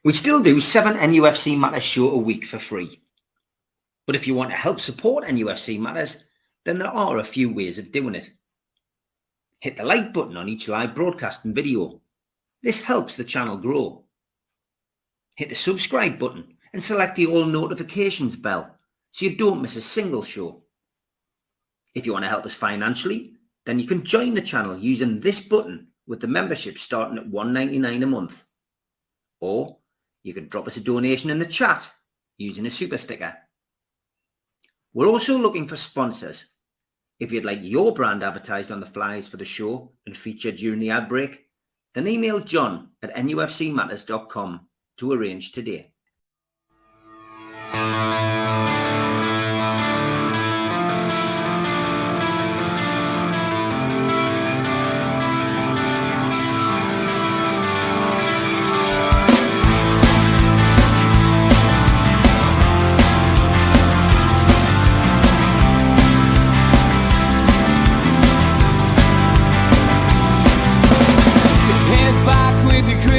We still do 7 NUFC Matters show a week for free. But if you want to help support NUFC Matters, then there are a few ways of doing it. Hit the like button on each live broadcast and video. This helps the channel grow. Hit the subscribe button and select the all notifications bell so you don't miss a single show. If you want to help us financially, then you can join the channel using this button with the membership starting at $1.99 a month. Or you can drop us a donation in the chat using a super sticker. We're also looking for sponsors. If you'd like your brand advertised on the flyers for the show and featured during the ad break, then email John at nufcmatters.com to arrange today.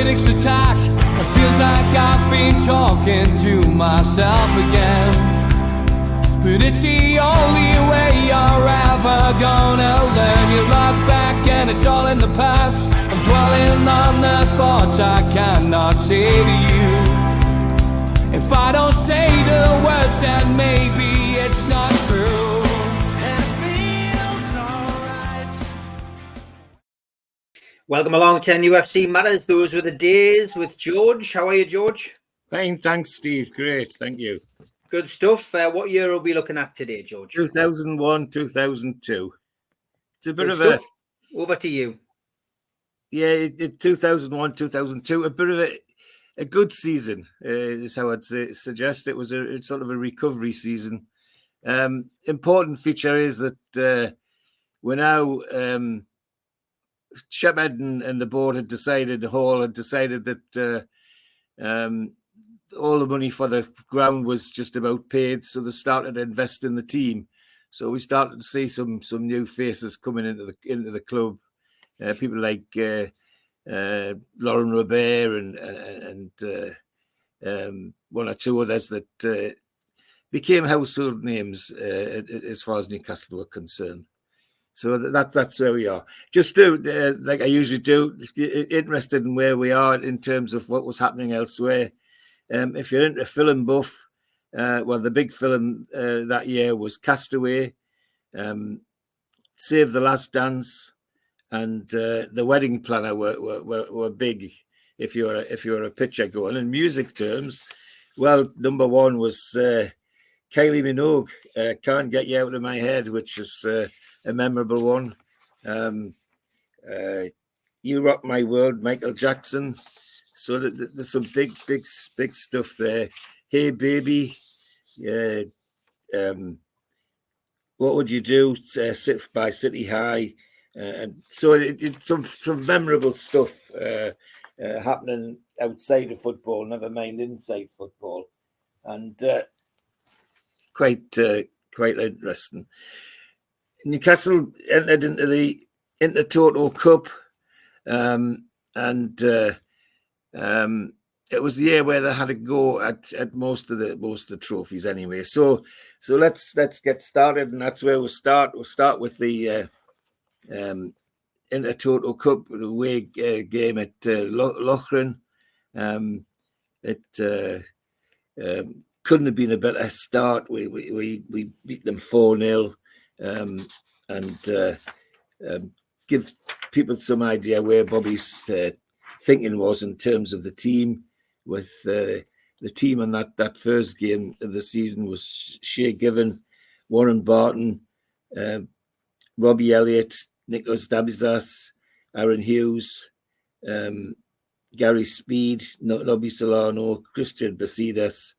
Attack. It feels like I've been talking to myself again, but it's the only way you're ever gonna learn. You look back and it's all in the past. I'm dwelling on the thoughts I cannot say to you. If I don't say the words, then maybe it's not true. Welcome along to NUFC Matters. Those were the days with George. How are you, George? Fine, thanks, Steve. Great, thank you. Good stuff. What year are we looking at today, George? 2001, 2002. It's a bit Good of stuff. Over to you. Yeah, 2001, 2002. A bit of a good season is how I'd suggest. It was a sort of a recovery season. Important feature is that we're now... Shepherd and the board had decided, the hall had decided that all the money for the ground was just about paid, so they started to invest in the team. So we started to see some new faces coming into the club. People like Lauren Robert and one or two others that became household names as far as Newcastle were concerned. So that's where we are. Just like I usually do, interested in where we are in terms of what was happening elsewhere. If you're into film buff, well, the big film that year was Castaway, Save the Last Dance, and The Wedding Planner were big. If you're a picture going in music terms, well, number one was Kylie Minogue, Can't Get You Out of My Head, which is a memorable one. You Rock My World, Michael Jackson. So there's some big stuff there. Hey Baby, What Would You Do? Sit by City High, and so it's some memorable stuff happening outside of football. Never mind inside football, and quite interesting. Newcastle entered into the Intertoto Cup, and it was the year where they had a go at most of the trophies anyway. So let's get started, and that's where we'll start. We'll start with the Intertoto Cup, the away game at Loughran. It couldn't have been a better start. We beat them 4-0. And give people some idea where Bobby's thinking was in terms of the team. With the team on that first game of the season was Shea Given, Warren Barton, Robbie Elliott, Nicholas Dabizas, Aaron Hughes, Gary Speed, Nobby Solano, Christian Basidas,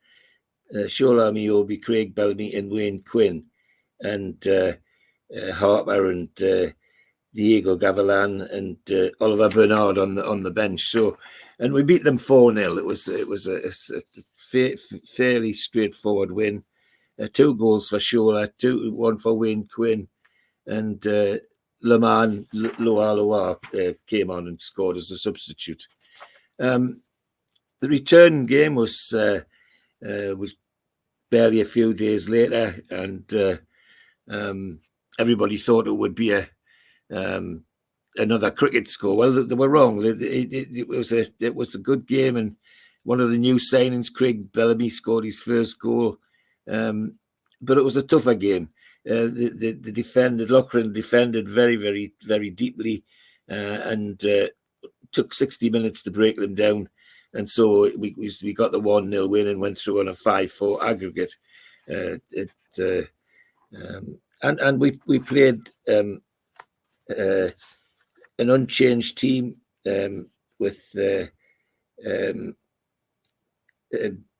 Shola Miobi, Craig Bellamy, and Wayne Quinn. And Harper and Diego Gavilan and Oliver Bernard on the bench. So, and we beat them 4-0. It was a fairly straightforward win. 2 goals for Shola, 1 for Wayne Quinn, and Lamar Loa came on and scored as a substitute. the return game was barely a few days later, and everybody thought it would be another cricket score. Well, they were wrong. It was a good game, and one of the new signings, Craig Bellamy, scored his first goal. But it was a tougher game. The Loughran defended very, very, very deeply, and took 60 minutes to break them down. And so we got the 1-0 win and went through on a 5-4 aggregate. And we played an unchanged team with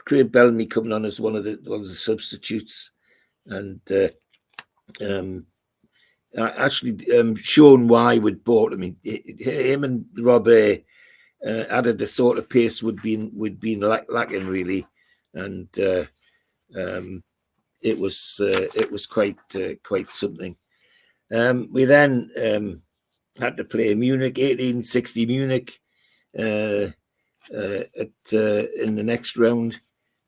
Craig Bellamy coming on as one of the substitutes, and actually shown why we'd bought. I mean, him and Rob added the sort of pace we'd been lacking really, and it was quite something. We then had to play Munich, 1860 Munich, in the next round,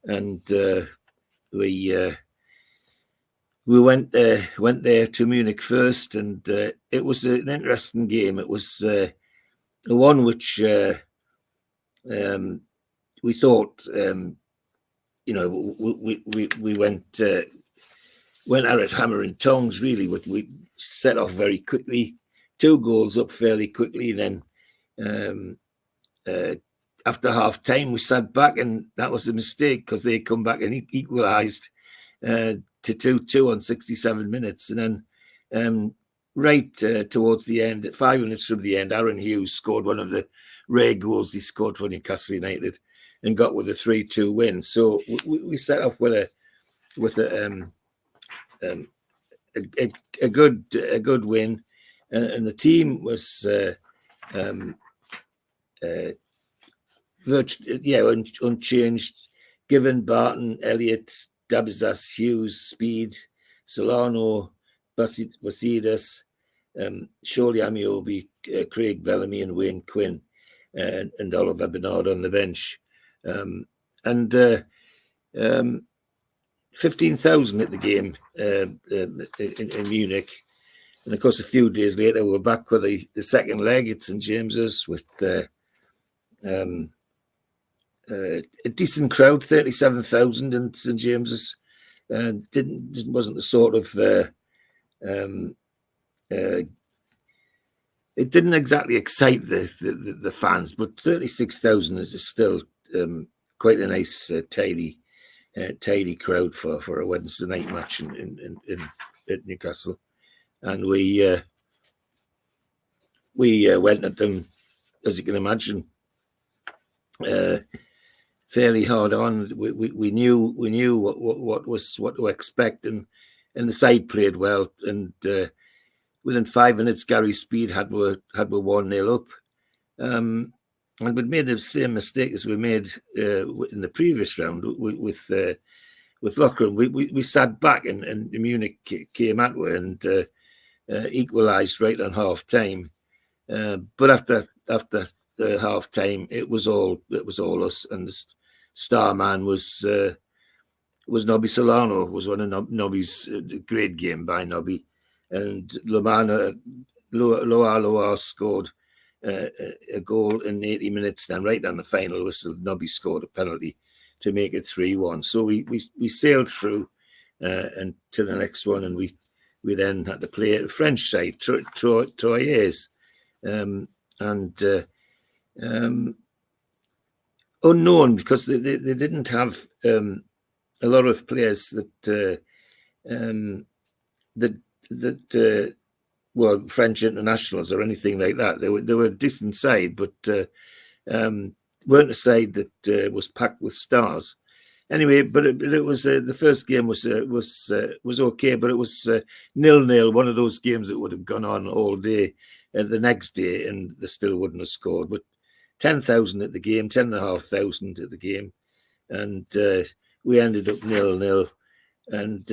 and we went there to Munich first, and it was an interesting game. It was the one which we thought, we went at it hammer and tongs. Really, we set off very quickly, 2 goals up fairly quickly. Then after half time, we sat back, and that was a mistake because they come back and equalised to 2-2 on 67 minutes, and then right towards the end, at 5 minutes from the end, Aaron Hughes scored one of the rare goals he scored for Newcastle United, and got with a 3-2 win. So we set off with a good win, and the team was unchanged. Given, Barton, Elliott, Dabizas, Hughes, Speed, Solano, Basidas, Shirley Amiobi, Craig Bellamy, and Wayne Quinn, and Oliver Bernard on the bench. And 15,000 at the game in Munich. And of course, a few days later, we're back with the second leg at St James's with a decent crowd, 37,000 in St James's. Wasn't the sort of it didn't exactly excite the fans, but 36,000 is still quite a nice tidy crowd for a Wednesday night match at Newcastle. And we went at them, as you can imagine, fairly hard on. We knew what to expect, and the side played well. And within 5 minutes, Gary Speed had 1-0 up, and we'd made the same mistake as we made in the previous round with Loughran. We sat back, and Munich came at us and equalised right on half time. But after half time, it was all us, and the star man was Nobby Solano. Was one of Nobby's great game by Nobby, and Loa scored a goal in 80 minutes. Then right on the final whistle, Nobby scored a penalty to make it 3-1. So we sailed through and to the next one, and we then had to play a French side, Troyes, and unknown because they didn't have a lot of players that were French internationals or anything like that. They were a decent side, but weren't a side that was packed with stars. Anyway, but it was the first game was okay, but it was 0-0. One of those games that would have gone on all day, the next day, and they still wouldn't have scored. But 10,000 at the game, 10,500 at the game, and we ended up 0-0. And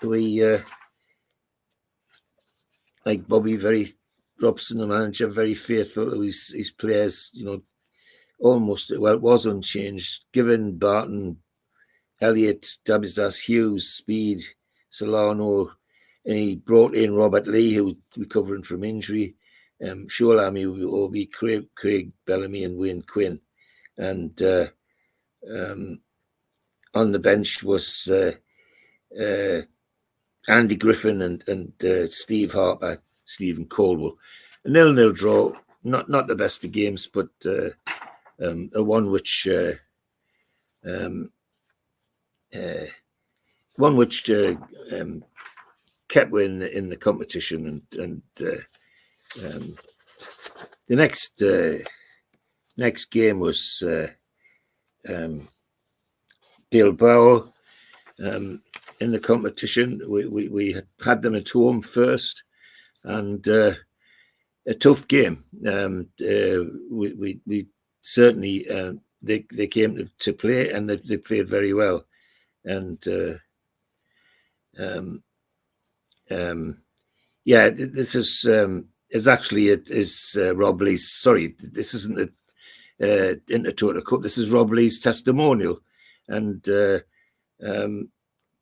we, like Bobby Robson, the manager, very faithful to his players. it was unchanged. Given Barton, Elliott, Dabizas, Hughes, Speed, Solano, and he brought in Robert Lee, who was recovering from injury. Sholami, Obi, Craig Bellamy, and Wayne Quinn. And on the bench was Andy Griffin and Steve Harper, Stephen Caldwell. A 0-0 draw, not the best of games, but a one which kept winning in the competition, and the next game was Bilbao in the competition. We had them at home first, and a tough game. We certainly they came to play, and they played very well. And this is actually Rob Lee's. Sorry, this isn't the Intertoto Cup. This is Rob Lee's testimonial, and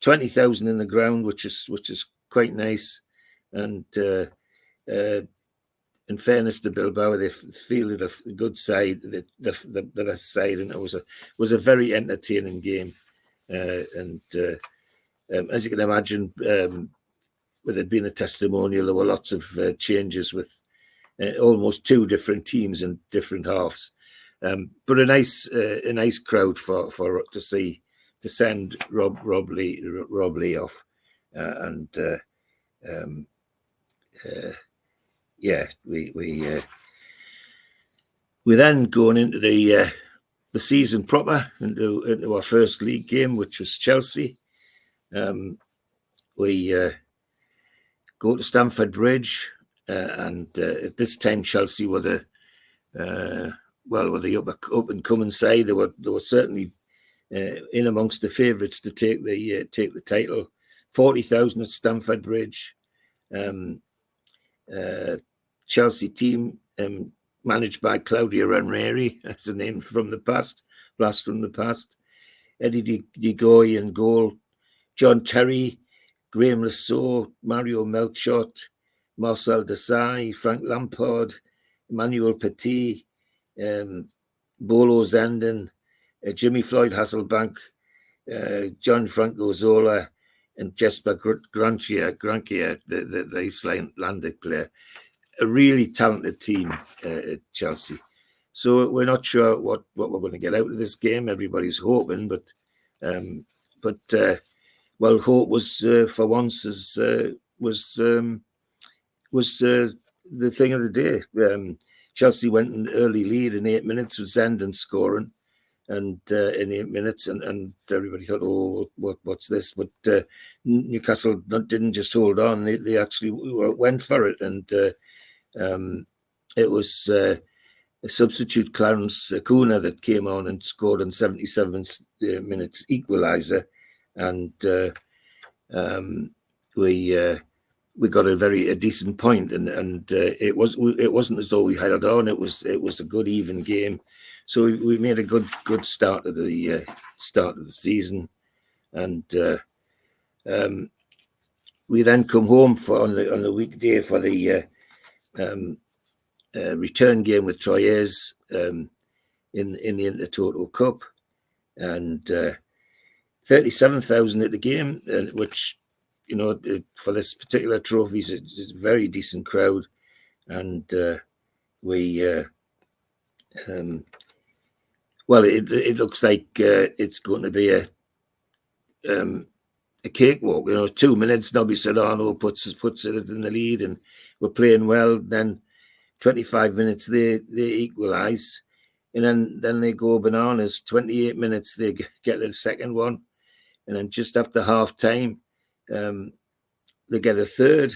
20,000 in the ground, which is quite nice. And in fairness to Bilbao, they fielded a good side, the best side, and it was a very entertaining game. And as you can imagine, with it being a testimonial, there were lots of changes with almost two different teams and different halves. But a nice crowd for to send Rob Lee off, we then going into the season proper, into our first league game, which was Chelsea. We go to Stamford Bridge, and at this time Chelsea were the up and coming side. They were certainly in amongst the favourites to take the title. 40,000 at Stamford Bridge. Chelsea team managed by Claudio Ranieri, that's a name from the past, blast from the past. Eddie De Goey in goal, John Terry, Graham Lasso, Mario Melchot, Marcel Desailly, Frank Lampard, Emmanuel Petit, Bolo Zenden, Jimmy Floyd Hasselbank, John Franco Zola, and Jesper Grankia, the Icelandic player. A really talented team at Chelsea. So we're not sure what we're going to get out of this game. Everybody's hoping, but hope was for once was the thing of the day. Chelsea went in early lead in 8 minutes with Zenden scoring, and in 8 minutes, and everybody thought, oh, what's this? But Newcastle didn't just hold on; they actually went for it, and it was a substitute Clarence Acuna that came on and scored in 77 minutes equaliser, and we got a decent point, and it wasn't as though we held on. It was a good even game, so we made a good start of the season, and we then come home on the weekday for the return game with Troyes in the Intertoto Cup, and 37,000 at the game, which, you know, for this particular trophy is a very decent crowd, and it looks like it's going to be a cakewalk. You know, 2 minutes, Nobby Solano puts it in the lead, and we're playing well. Then 25 minutes they equalise, and then they go bananas. 28 minutes they get the second one, and then just after half time, they get a third,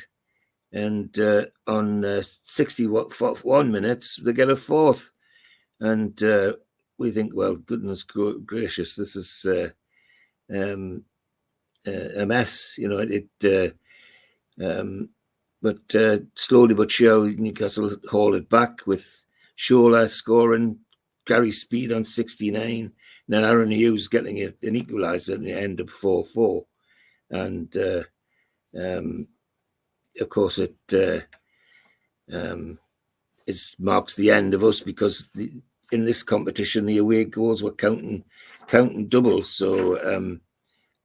and on 61 minutes they get a fourth, and we think, well, goodness gracious, this is a mess, you know. But slowly but surely, Newcastle hauled it back with Shola scoring, Gary Speed on 69, and then Aaron Hughes getting an equaliser at the end of 4-4. And of course, it marks the end of us, because in this competition, the away goals were counting double. So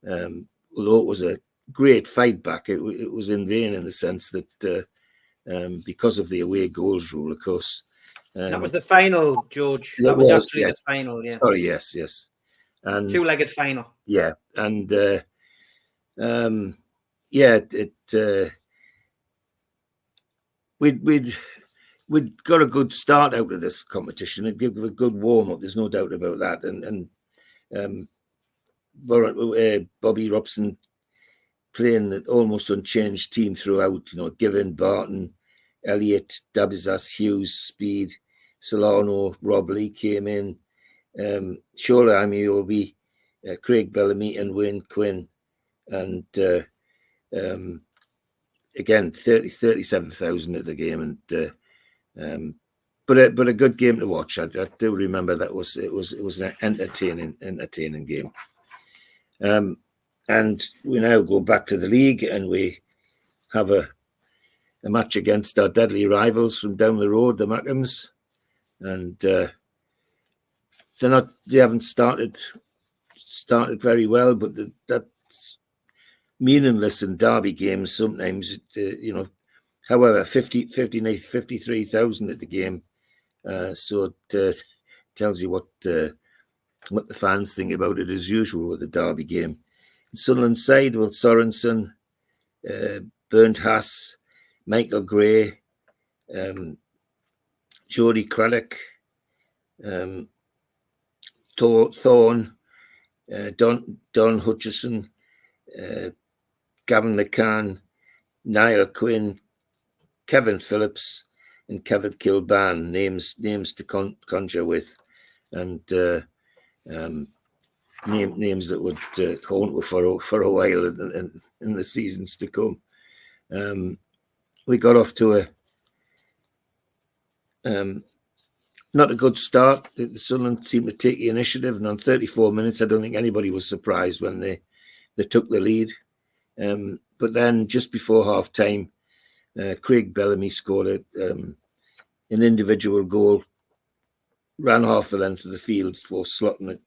although it was a great fight back, it was in vain, in the sense that because of the away goals rule, of course. That was the final, George. That was actually the final, yeah. Sorry, yes. And two-legged final. Yeah, and we'd got a good start out of this competition. It gave a good warm-up, there's no doubt about that. And Bobby Robson playing an almost unchanged team throughout, Given, Barton, Elliott, Dabizas, Hughes, Speed, Solano, Rob Lee came in, Shola Amiobi, Craig Bellamy and Wayne Quinn. And again, 37,000 at the game. And but a good game to watch. I do remember it was an entertaining game. And we now go back to the league, and we have a match against our deadly rivals from down the road, the Mackhams. And they haven't started very well, but that's meaningless in derby games sometimes. However, 53,000 at the game, so it tells you what the fans think about it, as usual with the derby game. Sunderland side, Will Sorensen, Bernd Haas, Michael Gray, Jody Craddock, Thorne, Don Hutchison, Gavin McCann, Niall Quinn, Kevin Phillips, and Kevin Kilban, names to conjure with, and names that would haunt you for a while in the seasons to come. We got off to not a good start. The Sunderland seemed to take the initiative, and on 34 minutes, I don't think anybody was surprised when they took the lead. But then, just before half time, Craig Bellamy scored an individual goal, ran half the length of the field for slotting it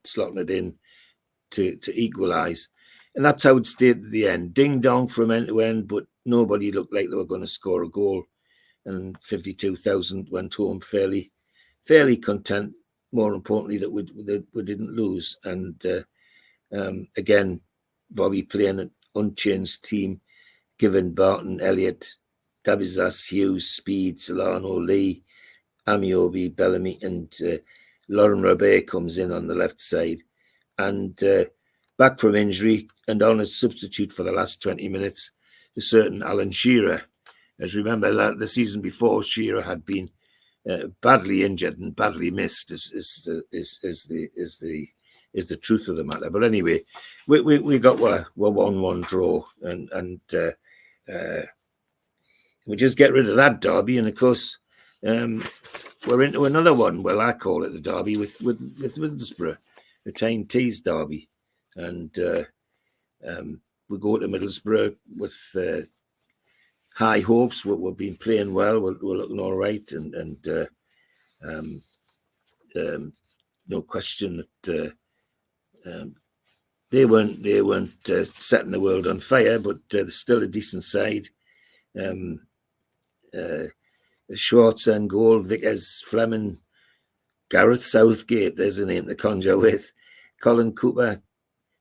in to equalise. And that's how it stayed at the end. Ding dong from end to end, but nobody looked like they were going to score a goal. And 52,000 went home fairly content. More importantly, that we didn't lose. And again, Bobby playing an unchanged team, Given, Barton, Elliott, Dabizas, Hughes, Speed, Solano, Lee, Amiobi, Bellamy, and Lauren Rabet comes in on the left side. And back from injury and on as substitute for the last 20 minutes, a certain Alan Shearer. As remember, the season before, Shearer had been badly injured and badly missed. Is the truth of the matter. But anyway, we got a 1-1 draw, and we just get rid of that derby, and of course we're into another one. Well, I call it the derby with Middlesbrough, the Tyne Tees derby, and we go to Middlesbrough with high hopes. We've been playing well. We're looking all right, and no question that they weren't setting the world on fire, but they're still a decent side. Schwartz and goal, Vickers, Fleming, Gareth Southgate, there's a name to conjure with, Colin Cooper,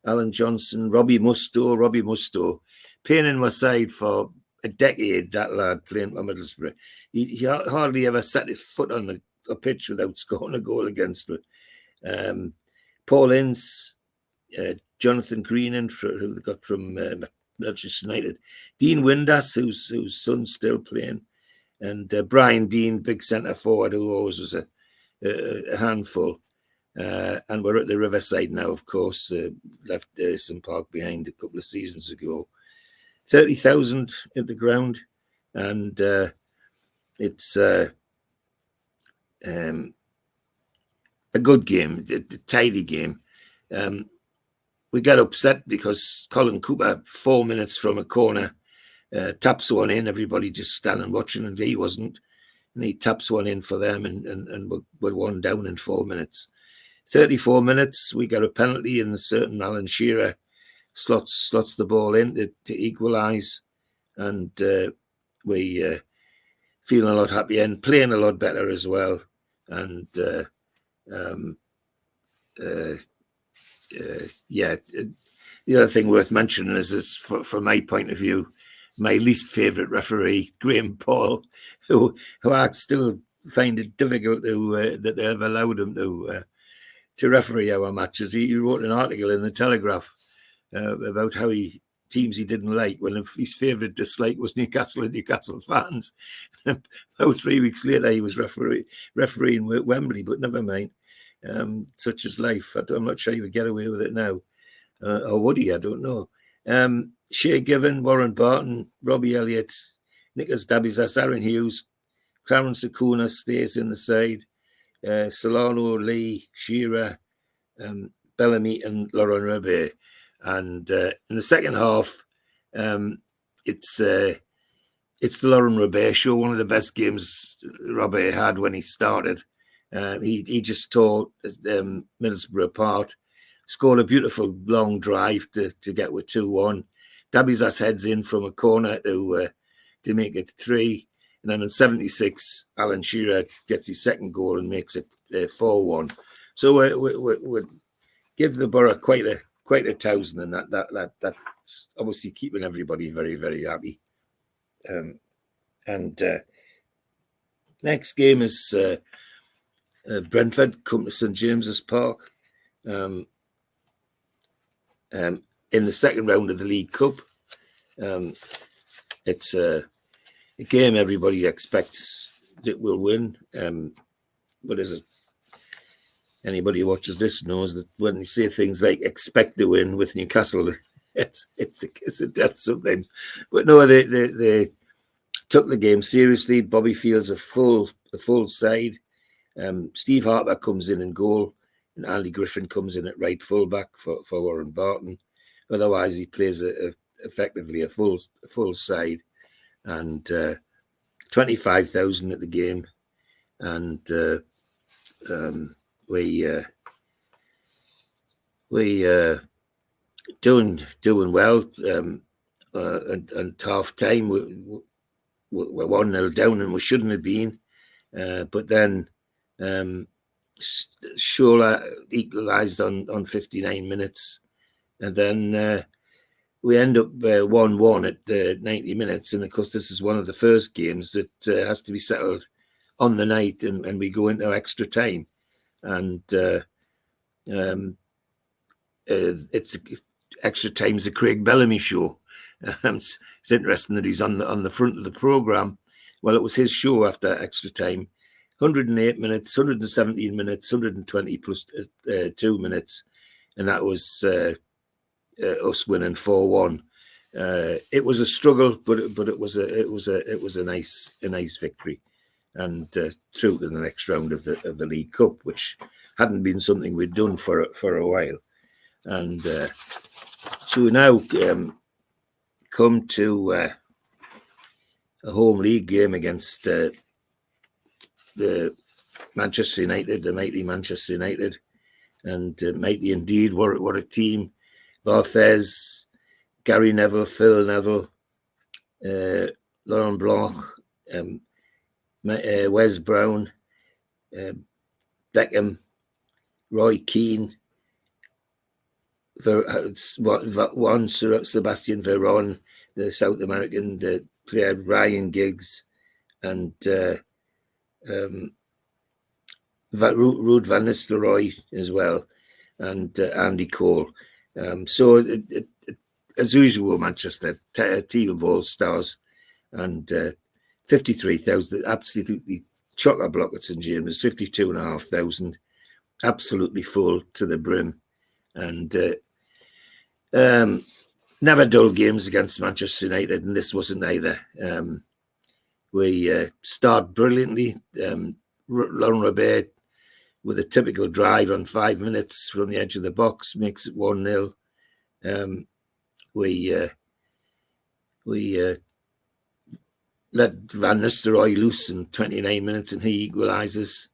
Alan Johnson, Robbie Mustoe, playing in my side for a decade, that lad playing for Middlesbrough. He hardly ever set his foot on a pitch without scoring a goal against it. Paul Ince, Jonathan Greenan, who they got from Manchester United, Dean Windass, whose son's still playing, and Brian Dean, big centre forward, who always was a handful. And we're at the Riverside now, of course. Left St Park behind a couple of seasons ago. 30,000 at the ground, and it's a good game, a tidy game. We got upset because Colin Cooper, 4 minutes from a corner, taps one in. Everybody just standing watching, and he wasn't. And he taps one in for them, and we're one down in 4 minutes. 34 minutes, we got a penalty, and a certain Alan Shearer slots the ball in to equalise, and we feeling a lot happier and playing a lot better as well. And yeah, the other thing worth mentioning is from my point of view, my least favourite referee, Graham Paul, who I still find it difficult that they have allowed him to referee our matches. He wrote an article in the Telegraph about how teams he didn't like, when his favourite dislike was Newcastle and Newcastle fans. About 3 weeks later, he was refereeing Wembley, but never mind. Such is life. I'm not sure he would get away with it now. Or would he? I don't know. Shea Given, Warren Barton, Robbie Elliott, Nicholas Dabizas, Aaron Hughes, Clarence Acuna stays in the side, Solano, Lee, Shearer, Bellamy and Laurent Rebet. And in the second half, it's the Laurent Rebet show, one of the best games Rebet had when he started. He just tore Middlesbrough apart, scored a beautiful long drive to get with 2-1. Dabizas heads in from a corner to make it 3. And then in 76, Alan Shearer gets his second goal and makes it 4-1. So we give the Borough quite a thousand, and that's obviously keeping everybody very, very happy. Next game is Brentford come to St James's Park in the second round of the League Cup. It's a game everybody expects that we'll win, but as anybody who watches this knows that when you say things like expect to win with Newcastle, it's a death something. But no, they took the game seriously. Bobby Field's a full side. Steve Harper comes in goal, and Andy Griffin comes in at right fullback for Warren Barton. Otherwise, he plays effectively a full side, and 25,000 at the game, and we doing well. And half time we're 1-0 down, and we shouldn't have been. But then Shola equalised on 59 minutes, and then we end up 1-1 at 90 minutes. And of course, this is one of the first games that has to be settled on the night, and we go into extra time. And it's extra time's the Craig Bellamy show. It's interesting that he's on the front of the programme. Well, it was his show after extra time. 108 minutes, 117 minutes, 120 plus 2 minutes, and that was us winning 4-1. It was a struggle, but it was a nice victory, and through to the next round of the League Cup, which hadn't been something we'd done for a while. And so we now come to a home league game against the Manchester United, the mighty Manchester United, and mighty indeed. What a team! Barthez, Gary Neville, Phil Neville, Laurent Blanc, Wes Brown, Beckham, Roy Keane, Juan Sebastian Veron, the South American player, Ryan Giggs, and Ruud van Nistelrooy as well, and Andy Cole. So as usual, Manchester, a team of all stars, and 53,000, absolutely chock-a-block at St James, 52,500, absolutely full to the brim, and never dull games against Manchester United, and this wasn't either. We start brilliantly. Laurent Rebet with a typical drive on 5 minutes from the edge of the box, makes it 1-0. We let Van Nistelrooy loose in 29 minutes and he equalises.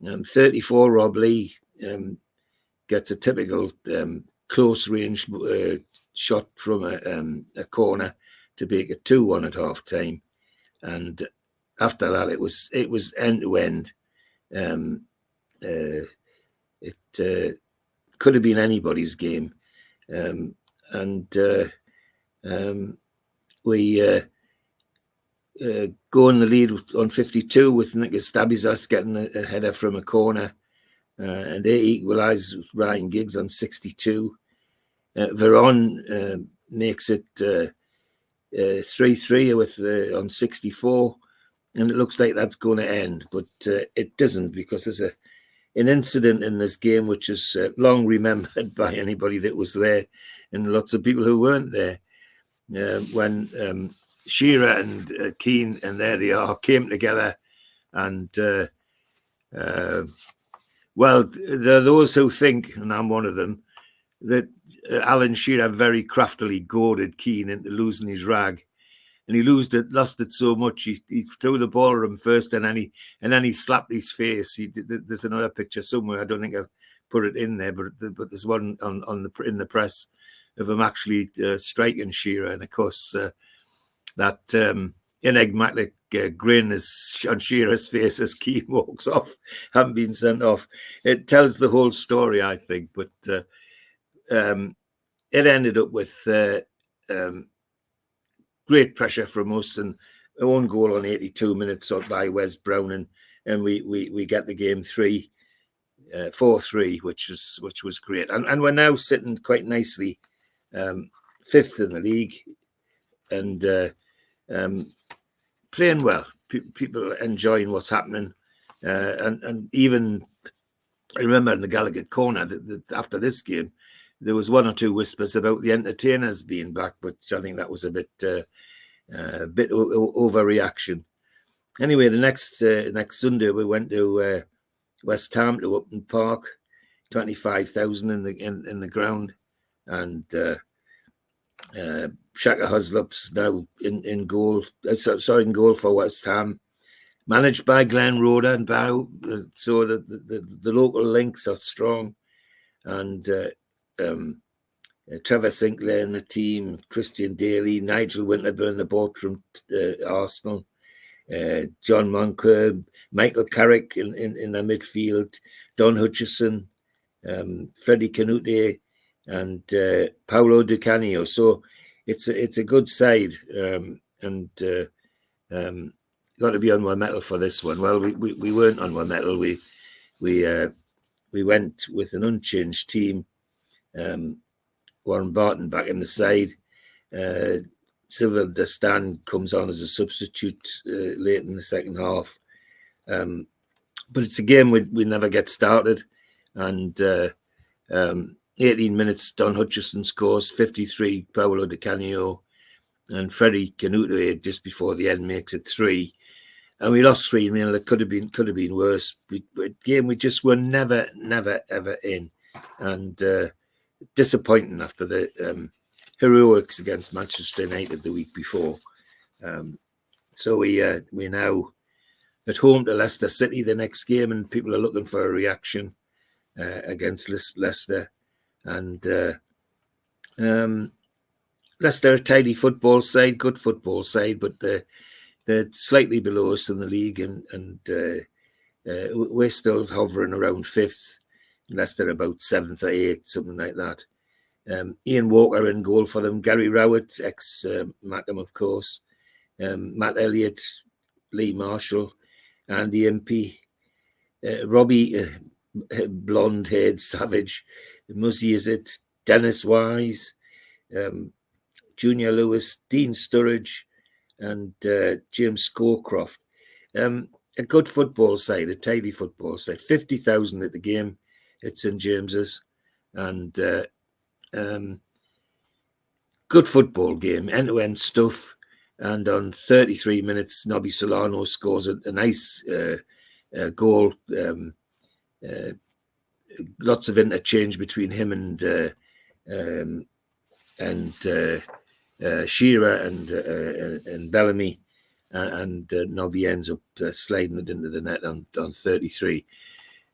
34, Rob Lee gets a typical close range shot from a corner to make it 2-1 at half time. And after that, it was end to end. It could have been anybody's game. We go in the lead on 52 with Nick Stabizas getting a header from a corner. And they equalise with Ryan Giggs on 62. Veron makes it 3-3 with on 64. And it looks like that's going to end. But it doesn't, because there's an incident in this game which is long remembered by anybody that was there and lots of people who weren't there. When Shearer and Keane, and there they are, came together. And, well, there are those who think, and I'm one of them, that Alan Shearer very craftily goaded Keane into losing his rag. And he lost it so much, he threw the ball at him first, and then he slapped his face. There's another picture somewhere. I don't think I've put it in there, but there's one in the press of him actually striking Shearer. And of course, that enigmatic grin is on Shearer's face as Keane walks off, having been sent off. It tells the whole story, I think. But it ended up with great pressure from us, and a own goal on 82 minutes by Wes Brown, and we get the game 4-3, which was great. And we're now sitting quite nicely, 5th in the league, and playing well. People enjoying what's happening, and even I remember in the Gallagher corner that after this game, there was one or two whispers about the entertainers being back, but I think that was a bit overreaction. Anyway, the next Sunday we went to West Ham to Upton Park, 25,000 in the ground, and Shaka Huslop's now in goal. In goal for West Ham, managed by Glenn Roder and Bow. So the local links are strong, and Trevor Sinclair in the team, Christian Daly, Nigel Winterburn, the boat from Arsenal, John Moncur, Michael Carrick in the midfield, Don Hutchison, Freddie Canute, and Paolo Di Canio. So it's a good side, and got to be on one metal for this one. Well, we weren't on one metal. We went with an unchanged team. Warren Barton back in the side. Silva Destan comes on as a substitute late in the second half. But it's a game we never get started. And 18 minutes, Don Hutchison scores, 53, Paolo Di Canio, and Freddie Canute just before the end makes it 3. And we lost 3-0. It could have been worse. A game we just were never ever in. And disappointing after the heroics against Manchester United the week before. So we're now at home to Leicester City the next game, and people are looking for a reaction against Leicester. And Leicester, a tidy football side, good football side, but they're slightly below us in the league, and we're still hovering around 5th. Leicester about 7th or 8th, something like that. Ian Walker in goal for them. Gary Rowett, ex-Mackham, of course. Matt Elliott, Lee Marshall, Andy Impey, Robbie, blonde-haired savage, Muzzy Is It, Dennis Wise, Junior Lewis, Dean Sturridge, and James Scowcroft. A good football side, a tidy football side. 50,000 at the game. It's St James's, and good football game, end-to-end stuff. And on 33 minutes, Nobby Solano scores a nice goal lots of interchange between him and Shearer and Bellamy, and Nobby ends up sliding it into the net on 33.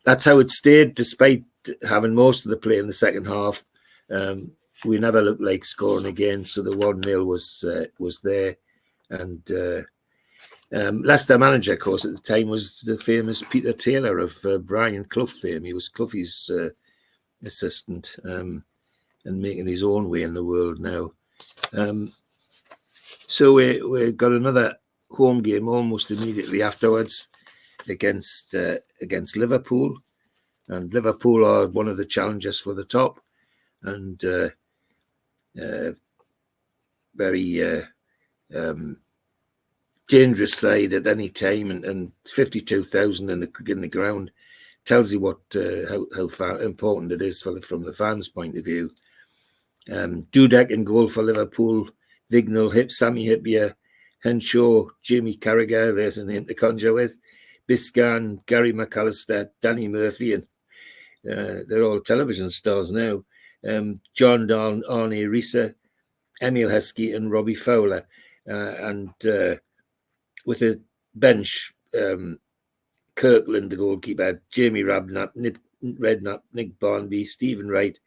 That's how it stayed, despite having most of the play in the second half. We never looked like scoring again, so the 1-0 was there. And Leicester manager, of course, at the time was the famous Peter Taylor of Brian Clough fame. He was Clough's assistant, and making his own way in the world now. So we got another home game almost immediately afterwards against Liverpool, and Liverpool are one of the challengers for the top, and very dangerous side at any time, and 52,000 in the ground tells you what how far important it is from the fans' point of view. Dudek in goal for Liverpool, Vignal, Sammy Hippier, Henshaw, Jamie Carragher, there's a name to conjure with, Biscan, Gary McAllister, Danny Murphy, and they're all television stars now. John Darn, Arne Risa, Emil Heskey, and Robbie Fowler, and with a bench, Kirkland, the goalkeeper, Jamie Redknapp, Nick Barnby, Stephen Wright,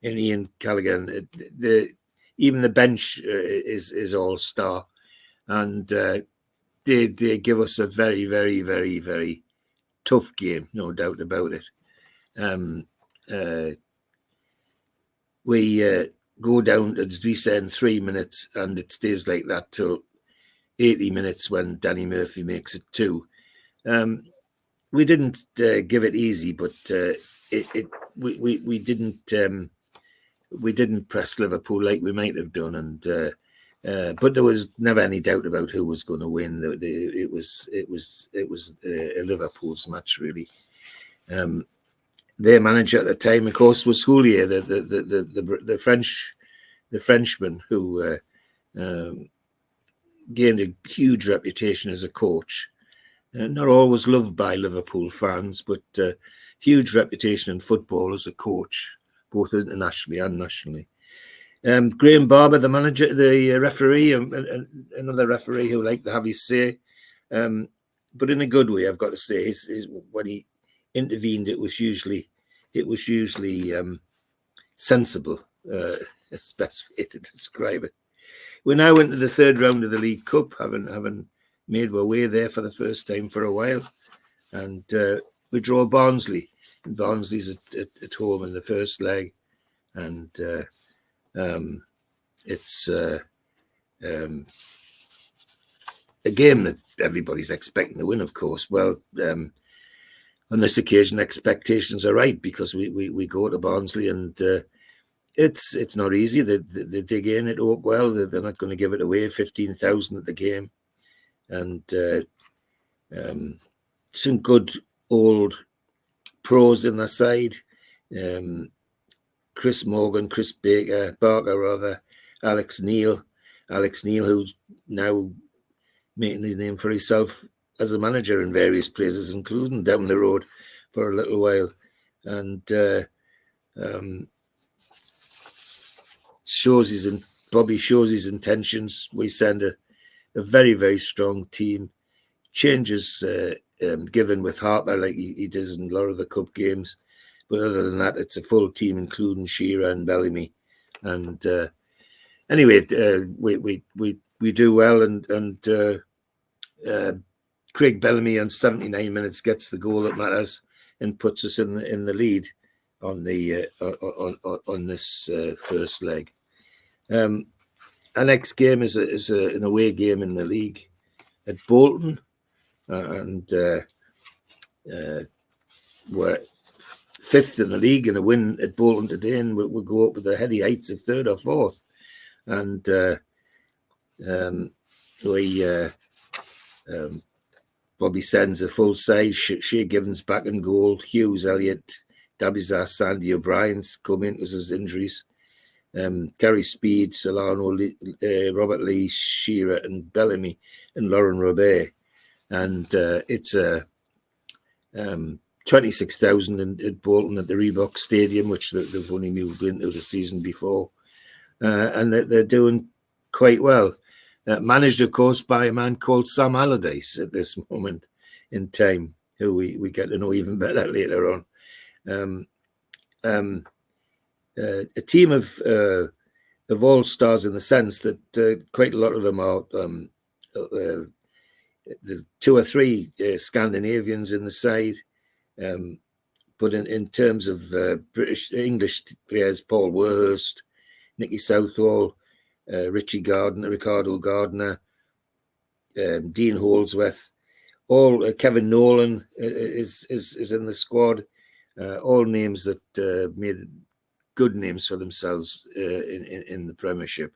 and Ian Callaghan. Even the bench is all star, and they give us a very, very, very, very tough game, no doubt about it. We go down to Drisa in 3 minutes, and it stays like that till 80 minutes when Danny Murphy makes it 2. We didn't give it easy, but we didn't press Liverpool like we might have done, and but there was never any doubt about who was going to win. It was a Liverpool's match, really. Their manager at the time, of course, was Houllier, the Frenchman who gained a huge reputation as a coach. Not always loved by Liverpool fans, but huge reputation in football as a coach, both internationally and nationally. Graham Barber, the manager, the referee, another referee who liked to have his say, but in a good way, I've got to say. When he intervened, it was usually sensible. That's the best way to describe it. We're now into the third round of the League Cup, having made our way there for the first time for a while, and we draw Barnsley. And Barnsley's at home in the first leg, and it's a game that everybody's expecting to win, of course. Well, on this occasion, expectations are right, because we go to Barnsley, and it's not easy. They dig in at Oakwell. They're not going to give it away. 15,000 at the game, and some good old pros in their side. Chris Morgan, Barker, Alex Neil, who's now making his name for himself as a manager in various places, including down the road for a little while, and Bobby shows his intentions. We send a very, very strong team. Changes given with Harper, like he does in a lot of the cup games, but other than that, it's a full team, including Shearer and Bellamy. And anyway, we do well, and Craig Bellamy on 79 minutes gets the goal that matters and puts us in the lead on this first leg. Our next game is an away game in the league at Bolton, and we're fifth in the league, and a win at Bolton today, and we'll go up with the heady heights of third or fourth. And Bobby sends a full side. Shea Givens back in goal. Hughes, Elliott, Dabizar, Sandy O'Brien's come in because of his injuries. Gary Speed, Solano, Robert Lee, Shearer, and Bellamy, and Lauren Robert. And it's a 26,000 at Bolton at the Reebok Stadium, which they've only moved into the season before. And they're doing quite well. Managed, of course, by a man called Sam Allardyce at this moment in time, who we get to know even better later on. A team of all-stars in the sense that quite a lot of them are the 2 or 3 Scandinavians in the side. But in terms of English players, Paul Werhurst, Nicky Southall, Ricardo Gardner, Dean Holdsworth, all Kevin Nolan is in the squad. All names that made good names for themselves in the Premiership.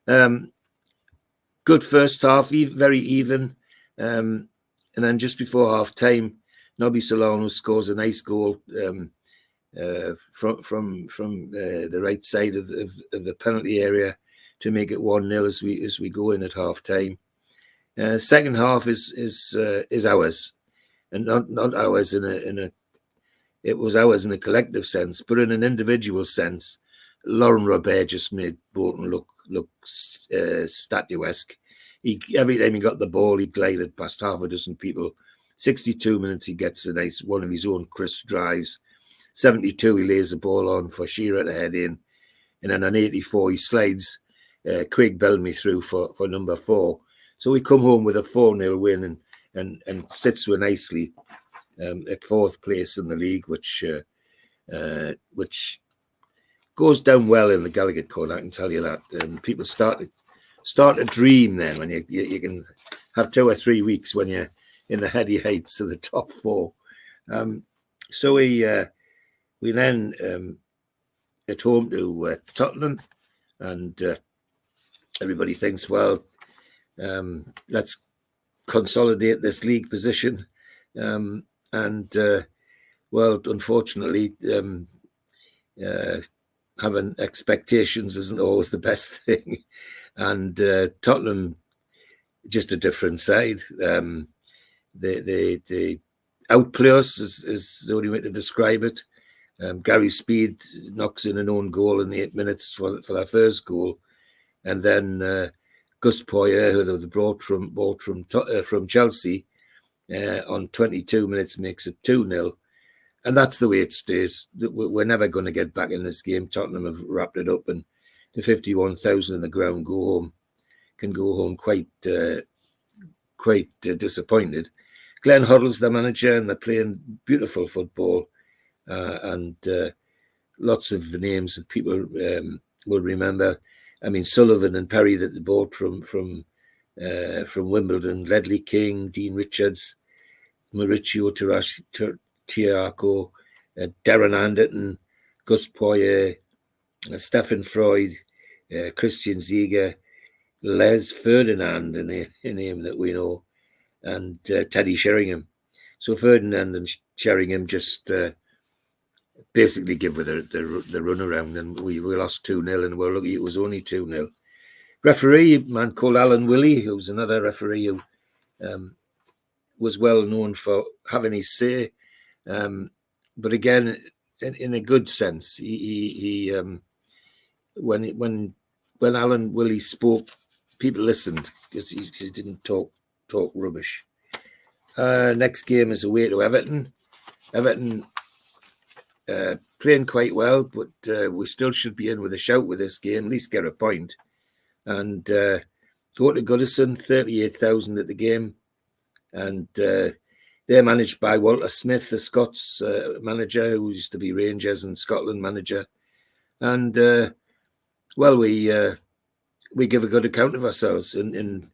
Good first half, very even, and then just before half time, Nobby Solano scores a nice goal from the right side of the penalty area to make it 1-0 as we go in at half time. Second half is ours, and not ours it was ours in a collective sense, but in an individual sense, Laurent Robert just made Bolton look statuesque. Every time he got the ball, he glided past half a dozen people. 62 minutes, he gets a nice one of his own crisp drives. 72, he lays the ball on for Shearer to head in. And then on 84, he slides Craig Bellamy through for number 4. So we come home with a 4-0 win and sits so nicely at 4th place in the league, which goes down well in the Gallagher corner, I can tell you that. People start to dream then when you can have 2 or 3 weeks when you're in the heady heights of the top 4. So we then at home to Tottenham, and everybody thinks, well, let's consolidate this league position. Well, unfortunately, having expectations isn't always the best thing. And Tottenham, just a different side. They outplay us is the only way to describe it. Gary Speed knocks in an own goal in 8 minutes for their first goal, and then Gus Poyet, who they brought from Chelsea, on 22 minutes makes it 2-0, and that's the way it stays. We're never going to get back in this game. Tottenham have wrapped it up, and the 51,000 in the ground can go home quite disappointed. Glenn Hoddle's the manager, and they're playing beautiful football, and lots of names that people will remember. I mean, Sullivan and Perry that they bought from Wimbledon, Ledley King, Dean Richards, Mauricio Tiaco, Darren Anderton, Gus Poyet, Stefan Freud, Christian Ziege, Les Ferdinand, a name that we know, and Teddy Sheringham. So Ferdinand and Sheringham just basically give with the run around, and we lost 2-0, and we're lucky it was only 2-0. Referee, a man called Alan Willey, who's another referee who was well known for having his say, but again, in a good sense. He when Alan Willey spoke, people listened because he didn't talk rubbish. Next game is away to Everton. Everton playing quite well, but we still should be in with a shout with this game, at least get a point. And go to Goodison, 38,000 at the game. And they're managed by Walter Smith, the Scots manager, who used to be Rangers and Scotland manager. And, well, we give a good account of ourselves. In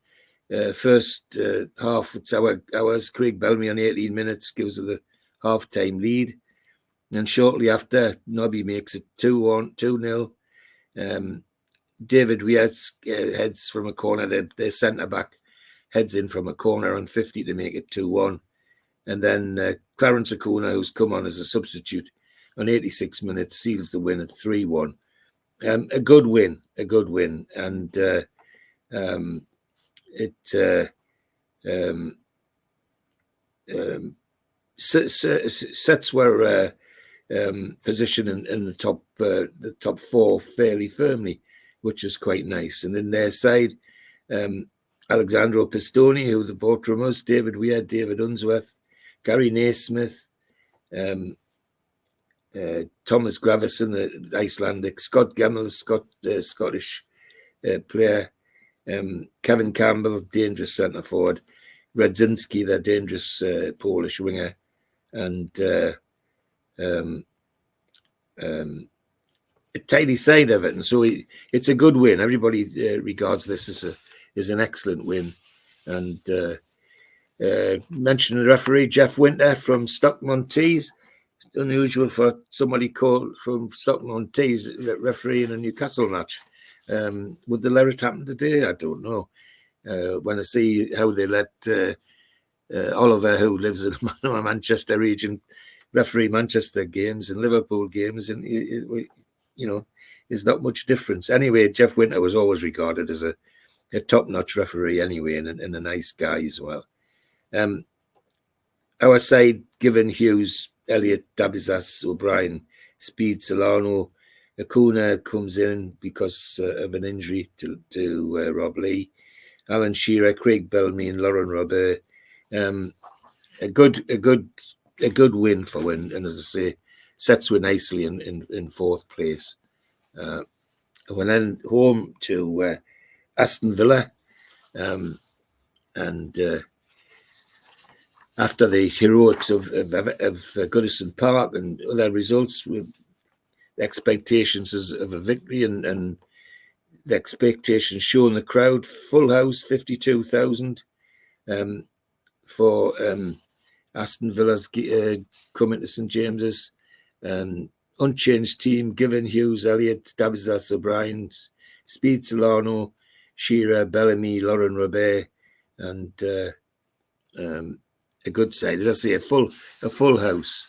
first half, it's ours. Craig Bellamy on 18 minutes gives us the half-time lead. And shortly after, Nobby makes it 2-0. David Weir heads from a corner. Their centre-back heads in from a corner on 50 to make it 2-1. And then Clarence Acuna, who's come on as a substitute on 86 minutes, seals the win at 3-1. A good win. And Sets were positioned in the top four fairly firmly, which is quite nice. And in their side, Alexandro Pistoni, who they bought from us, David Weir, David Unsworth, Gary Naismith, Thomas Gravison, Icelandic, Scott Gemmell, Scottish player, Kevin Campbell, dangerous centre forward, Redzinski, the dangerous Polish winger, and a tidy side of it. And so it's a good win. Everybody regards this as an excellent win. And mention the referee, Jeff Winter from Stockton-on-Tees. Unusual for somebody called from Stockton-on-Tees refereeing a Newcastle match. Would they let it happen today? I don't know. When I see how they let Oliver, who lives in the Manchester region, referee Manchester games and Liverpool games, and there's not much difference. Anyway, Jeff Winter was always regarded as a top-notch referee anyway, and a nice guy as well. Our side, given Hughes, Elliott, Dabizas, O'Brien, Speed, Solano, Acuna comes in because of an injury to Rob Lee, Alan Shearer, Craig Bellamy, and Lauren Robert. A good win for Win, and as I say, sets were nicely in fourth place. Went then home to Aston Villa, and after the heroics of Goodison Park and other results, with expectations of a victory and the expectations shown the crowd, full house, 52,000 for Aston Villa's coming to St James's. Unchanged team, Given, Hughes, Elliott, Dabizas, O'Brien, Speed, Solano, Shearer, Bellamy, Lauren Robert, and a good side. As I say, a full house.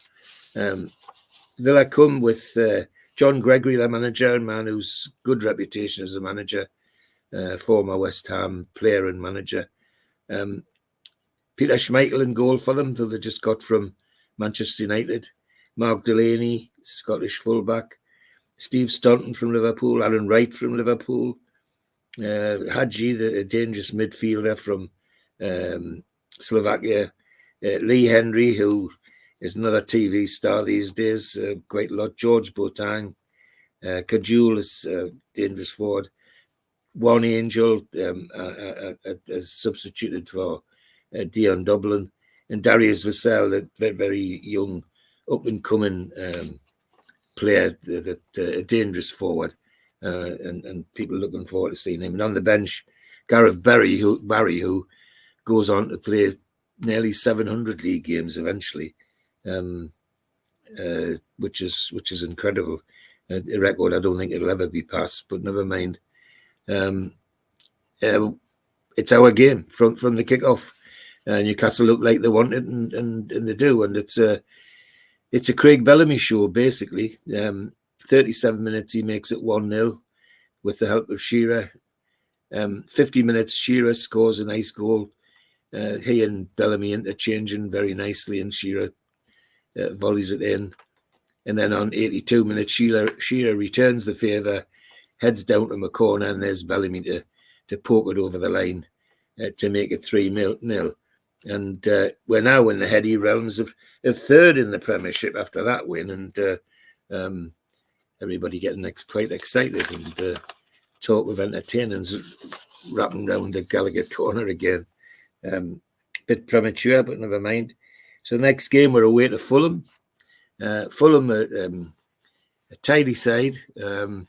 Villa come with John Gregory, the manager, a man who's good reputation as a manager, former West Ham player and manager. Peter Schmeichel in goal for them, who they just got from Manchester United. Mark Delaney, Scottish fullback. Steve Staunton from Liverpool. Alan Wright from Liverpool. Hadji, the dangerous midfielder from Slovakia. Lee Henry, who is another TV star these days, quite a lot. George Boateng. Kajul is dangerous forward. One Angel has substituted for Dion Dublin, and Darius Vassell, the very, very young, up-and-coming player, that a dangerous forward, and people looking forward to seeing him. And on the bench, Gareth Barry, who goes on to play nearly 700 league games eventually, which is incredible. A record I don't think it'll ever be passed, but never mind. It's our game from the kick-off. Newcastle look like they want it, and they do. And it's a Craig Bellamy show, basically. 37 minutes, he makes it 1-0 with the help of Shearer. 50 minutes, Shearer scores a nice goal. He and Bellamy interchanging very nicely, and Shearer volleys it in. And then on 82 minutes, Shearer returns the favour, heads down to a corner, and there's Bellamy to poke it over the line to make it 3-0. And we're now in the heady realms of third in the Premiership after that win, and everybody getting quite excited, and talk of entertainers wrapping round the Gallagher corner again. Bit premature, but never mind. So the next game, we're away to Fulham. Fulham, a tidy side, but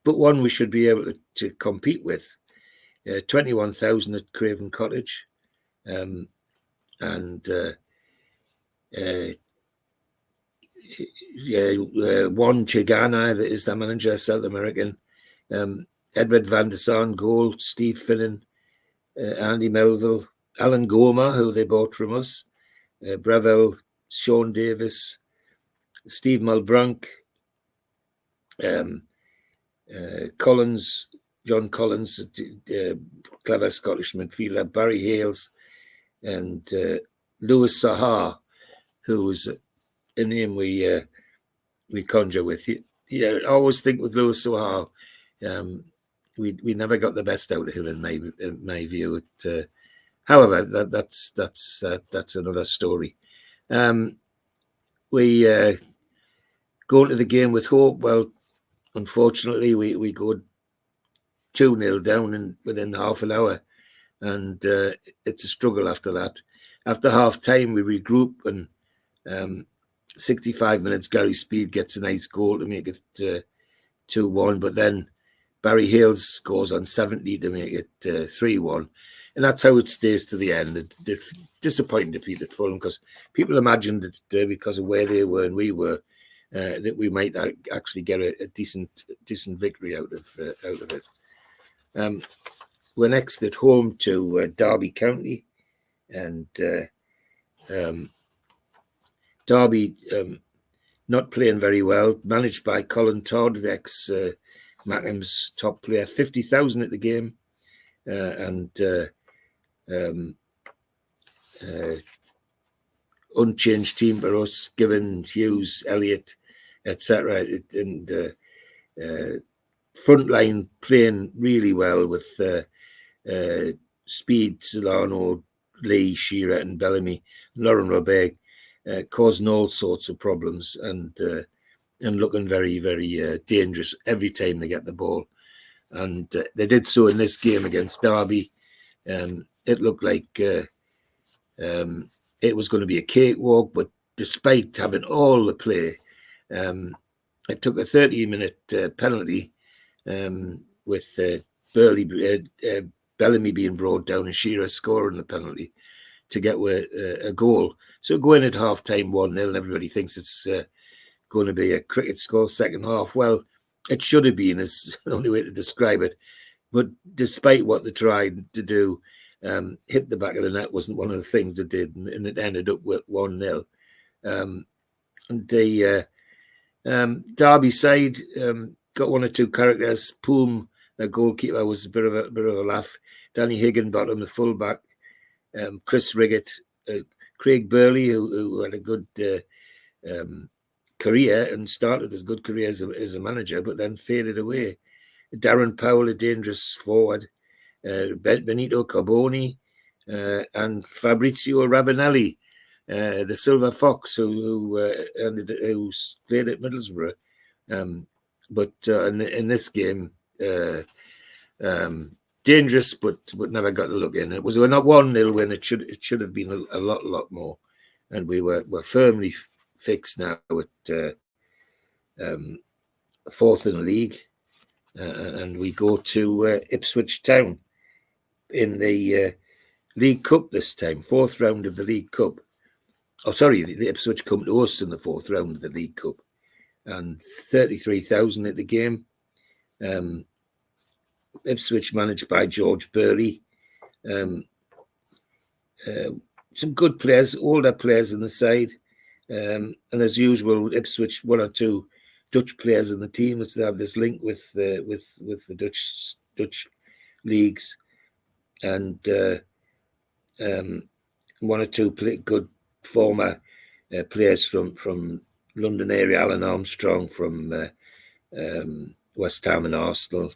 one we should be able to compete with. 21,000 at Craven Cottage, and Juan Chigana is the manager, South American. Edward van der Sar goal, Steve Finnan, Andy Melville, Alan Goma, who they bought from us, Breville, Sean Davis, Steve Malbranc, Collins, John Collins, clever Scottish midfielder, Barry Hales, and Lewis Sahar, who was a name we conjure with. I always think with Lewis Sahar, we never got the best out of him in my view. However, that's another story. We go into the game with hope. Well, unfortunately, we go 2-0 down within half an hour, and it's a struggle after that. After half time, we regroup, and 65 minutes, Gary Speed gets a nice goal to make it 2-1, but then Barry Hales scores on 70 to make it 3-1. And that's how it stays to the end. Disappointing defeat at Fulham, because people imagined that because of where they were and we were, that we might actually get a decent victory out of it. We're next at home to Derby County, and Derby not playing very well, managed by Colin Todd, the ex-Mackham's top player, 50,000 at the game, and unchanged team for us, given Hughes, Elliott, etc. And front line playing really well with Speed, Solano, Lee, Shearer and Bellamy, Lauren Robert, causing all sorts of problems and looking very, very dangerous every time they get the ball. And they did so in this game against Derby. It looked like it was going to be a cakewalk, but despite having all the play, it took a 30-minute penalty with Bellamy being brought down and Shearer scoring the penalty to get a goal. So going at half-time 1-0, and everybody thinks it's going to be a cricket score second half. Well, it should have been, is the only way to describe it. But despite what they tried to do, hit the back of the net wasn't one of the things they did, and it ended up with 1-0. And the Derby side got one or two characters. Poom, the goalkeeper, was a bit of a laugh. Danny Higginbottom, the fullback. Chris Riggett, Craig Burley, who had a good career and started his good career as a manager, but then faded away. Darren Powell, a dangerous forward. Benito Carboni, and Fabrizio Ravanelli, the Silver Fox, who played at Middlesbrough. But in this game, dangerous, but never got to look in. It was a 1-0 win. It should have been a lot more, and we're firmly fixed now at fourth in the league, and we go to Ipswich Town in the League Cup this time, fourth round of the League Cup. Oh, sorry, the Ipswich come to us in the fourth round of the League Cup, and 33,000 at the game. Ipswich managed by George Burley. Some good players, older players in the side. And as usual, Ipswich, one or two Dutch players in the team, which they have this link with the Dutch leagues. And one or two good former players from London area, Alan Armstrong from West Ham and Arsenal,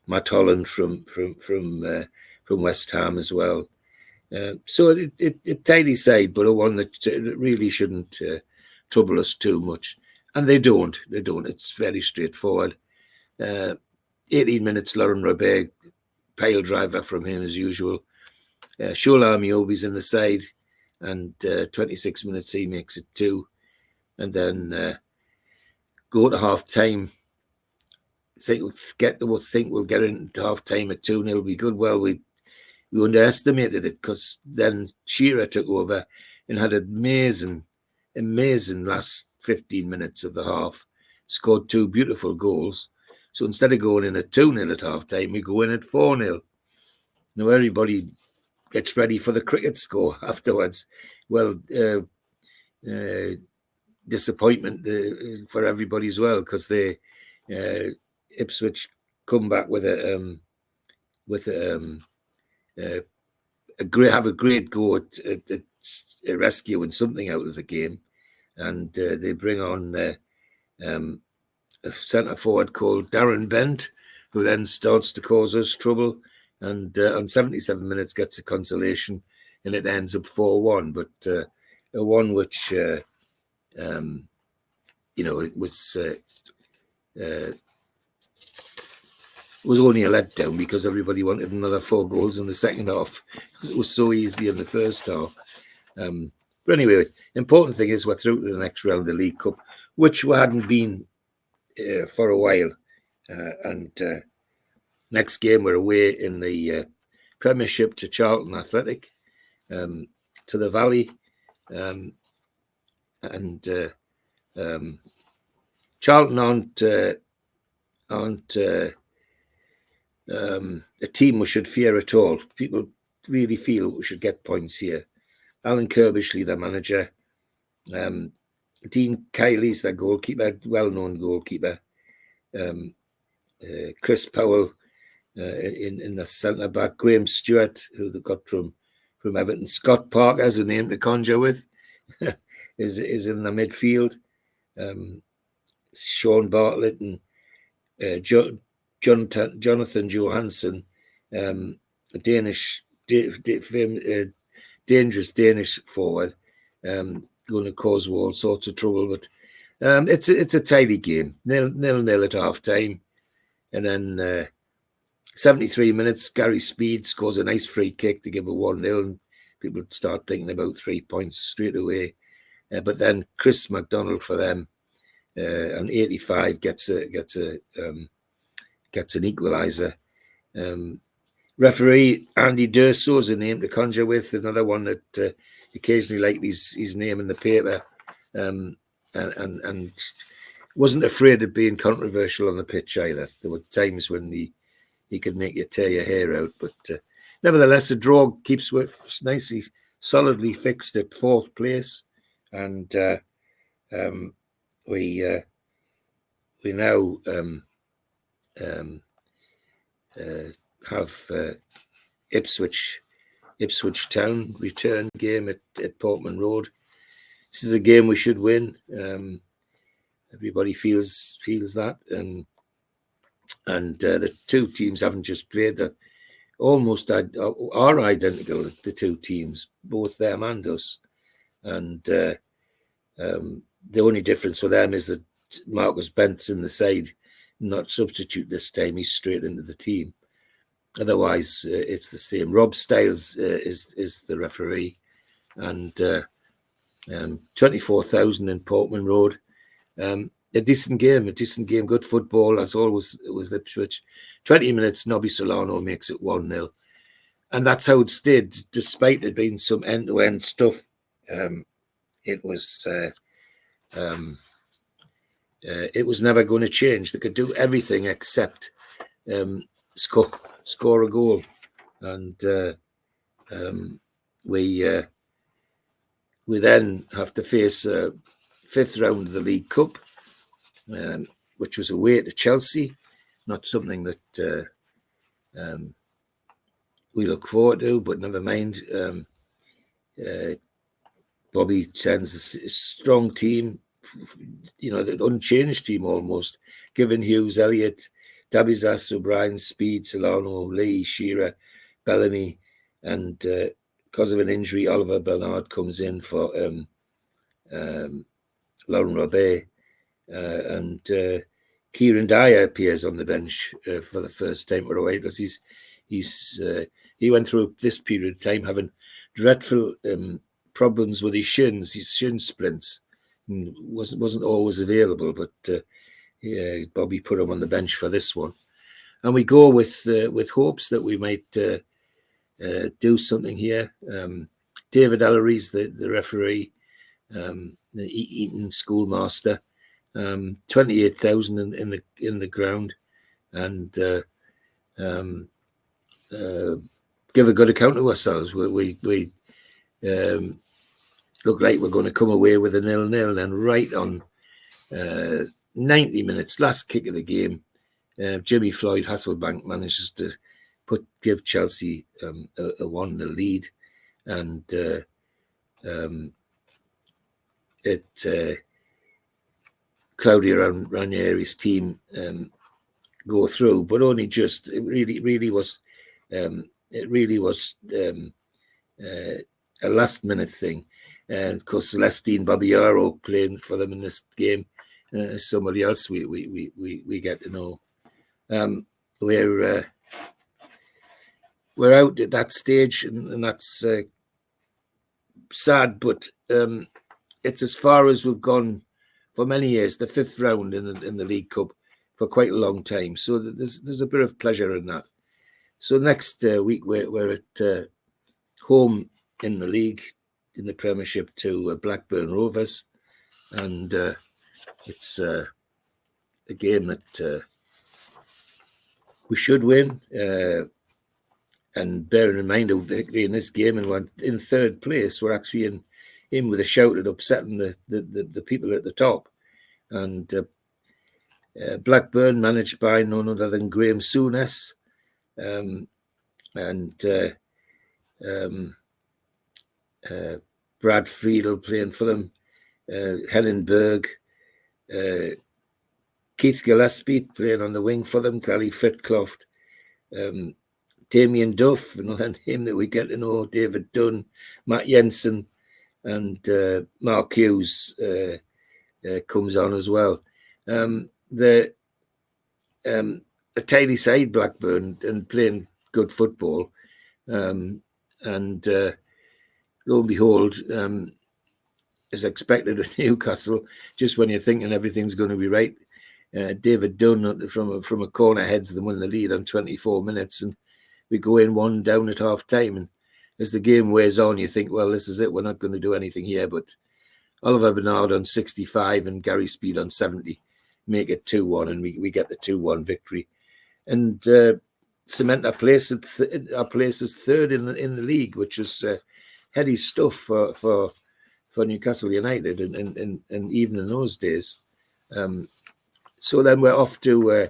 Matt Holland from West Ham as well. So it's tidy side, but a one that really shouldn't trouble us too much. And they don't. It's very straightforward. 18 minutes, Lauren Robert, pile driver from him as usual. Shola Amiobi's in the side, and 26 minutes he makes it 2. And then go to half time. Think we'll get into half time at 2-0. Be good. Well, we underestimated it, because then Shearer took over and had an amazing last 15 minutes of the half. Scored 2 beautiful goals. So instead of going in at 2-0 at half time, we go in at 4-0. Now everybody gets ready for the cricket score afterwards. Well, disappointment for everybody as well, because they Ipswich come back with a have a great go at rescuing something out of the game, and they bring on a centre forward called Darren Bent, who then starts to cause us trouble, and on 77 minutes gets a consolation, and it ends up 4-1. But a one which it was only a letdown because everybody wanted another 4 goals in the second half because it was so easy in the first half. But anyway, the important thing is we're through to the next round of the League Cup, which we hadn't been for a while. And next game we're away in the Premiership to Charlton Athletic, to the Valley, and Charlton aren't a team we should fear at all. People really feel we should get points here. Alan Kirbishley, their manager. Dean Kiley's their goalkeeper, well-known goalkeeper. Chris Powell in the centre-back. Graham Stewart, who they got from Everton. Scott Parker's a name to conjure with, is in the midfield. Sean Bartlett and Jonathan Johansson, dangerous Danish forward, going to cause all sorts of trouble. But it's a tidy game, 0-0 at half time, and then 73 minutes, Gary Speed scores a nice free kick to give it 1-0, and people start thinking about 3 points straight away. But then Chris McDonald for them, on 85 gets an equaliser. Referee Andy Durso is a name to conjure with, another one that occasionally liked his name in the paper, and wasn't afraid of being controversial on the pitch either. There were times when he could make you tear your hair out, but nevertheless, the draw keeps nicely, solidly fixed at 4th place, and we now have Ipswich Town return game at Portman Road. This is a game we should win. Everybody feels that, and the two teams haven't just played; that almost are identical. The two teams, both them and us, and the only difference for them is that Marcus Bent's in the side, not substitute this time. He's straight into the team. Otherwise, it's the same. Rob Stiles is the referee, and 24,000 in Portman Road. A decent game, good football as always. It was Ipswich. 20 minutes, Nobby Solano makes it 1-0, and that's how it stayed, despite there being some end-to-end stuff. It was never going to change. They could do everything except score a goal, and we then have to face a 5th round of the League Cup, which was away to Chelsea. Not something that we look forward to, but never mind. Bobby sends a strong team, the unchanged team almost. Given Hughes, Elliott, Dabizas, O'Brien, Speed, Solano, Lee, Shearer, Bellamy, and because of an injury, Oliver Bernard comes in for Lauren Robert, and Kieran Dyer appears on the bench for the first time for a while, because he went through this period of time having dreadful problems with his shin splints, and wasn't always available, but Bobby put him on the bench for this one, and we go with hopes that we might do something here. David Ellery's the referee, the Eton schoolmaster. 28,000 in the ground, and give a good account of ourselves. We look like we're going to come away with a 0-0, and right on 90 minutes, last kick of the game, Jimmy Floyd Hasselbank manages to give Chelsea a 1-0 lead, and Claudio Ranieri's team go through, but only just. It really was a last minute thing, and of course Celestine Babiaro playing for them in this game. Somebody else we get to know. We're out at that stage, and that's sad, but it's as far as we've gone for many years. The 5th round in the League Cup for quite a long time, so there's a bit of pleasure in that. So next week we're at home in the league, in the Premiership, to Blackburn Rovers, and it's a game that we should win. And bearing in mind a victory in this game and we're in 3rd place, we're actually in with a shout at upsetting the people at the top. And Blackburn, managed by none other than Graham Souness, and Brad Friedel playing for them, Helen Berg, Keith Gillespie playing on the wing for them, Gary Fitcroft, Damien Duff, another name that we get to know, David Dunn, Matt Jensen, and Mark Hughes comes on as well. A tidy side, Blackburn, and playing good football. And lo and behold, as expected with Newcastle, just when you're thinking everything's going to be right, David Dunn from a corner heads them, win the lead on 24 minutes, and we go in 1 down at half time. And as the game wears on, you think, well, this is it. We're not going to do anything here. But Oliver Bernard on 65 and Gary Speed on 70 make it 2-1, and we get the 2-1 victory, and cement our place as 3rd in the league, which is heady stuff for Newcastle United, and even in those days. So then we're off to a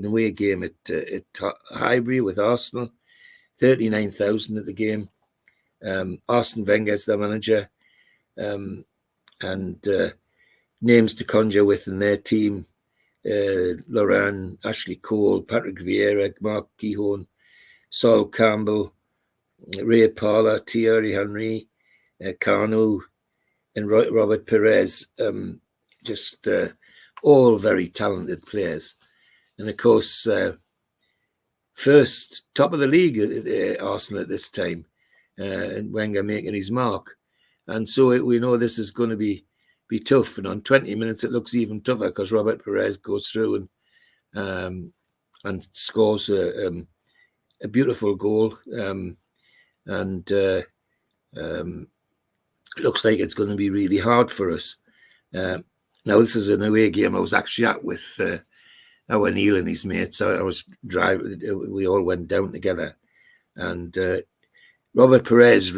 away game at Highbury with Arsenal. 39,000 at the game. Arsene Wenger's the manager, and names to conjure with in their team: Laurent, Ashley Cole, Patrick Vieira, Mark Keown, Sol Campbell, Ray Parler, Thierry Henry, Carnu, and Robert Perez. Just all very talented players. And of course, first top of the league at Arsenal at this time, and Wenger making his mark. And so we know this is going to be tough. And on 20 minutes, it looks even tougher because Robert Perez goes through and scores a beautiful goal. And looks like it's going to be really hard for us. Now, this is an away game I was actually at with our Neil and his mates. I was driving. We all went down together. And Robert Perez,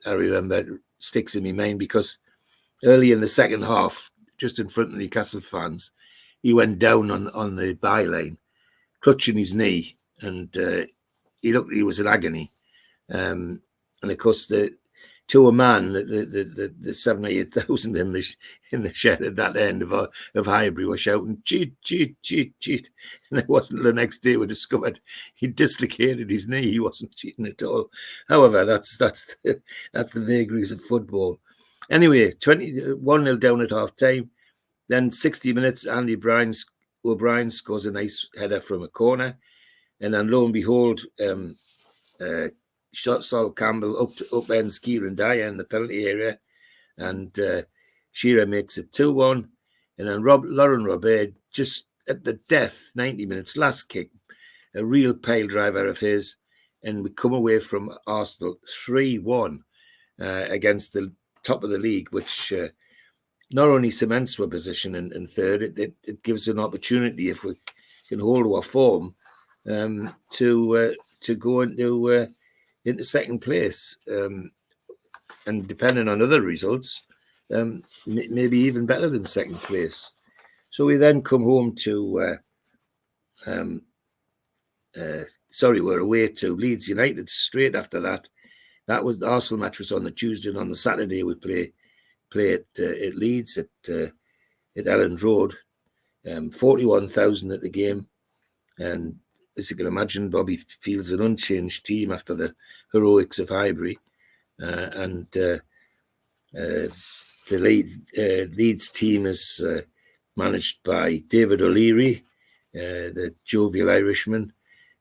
I remember, sticks in my mind because early in the second half, just in front of Newcastle fans, he went down on the byline, clutching his knee, and he was in agony. And of course, to a man, the 7,000 or 8,000 in the shed at that end of Highbury were shouting, cheat, cheat, cheat, cheat. And it wasn't the next day we discovered he dislocated his knee. He wasn't cheating at all. However, that's the vagaries of football. Anyway, 1-0 down at half time. Then 60 minutes, Andy O'Brien scores a nice header from a corner. And then lo and behold, Sol Campbell upends Kieran Dyer in the penalty area, and Shearer makes it 2-1. And then Lauren Robert, just at the death, 90 minutes, last kick, a real pile driver of his, and we come away from Arsenal 3-1 against the top of the league, which not only cements our position in third, it gives an opportunity, if we can hold our form, to go into second place, and depending on other results, maybe even better than second place. So we then come home to we're away to Leeds United straight after that. That was the Arsenal match was on the Tuesday, and on the Saturday we play at Leeds at Elland Road. 41,000 at the game, and as you can imagine, Bobby feels an unchanged team after the heroics of Highbury, and the Leeds team is managed by David O'Leary, the jovial Irishman,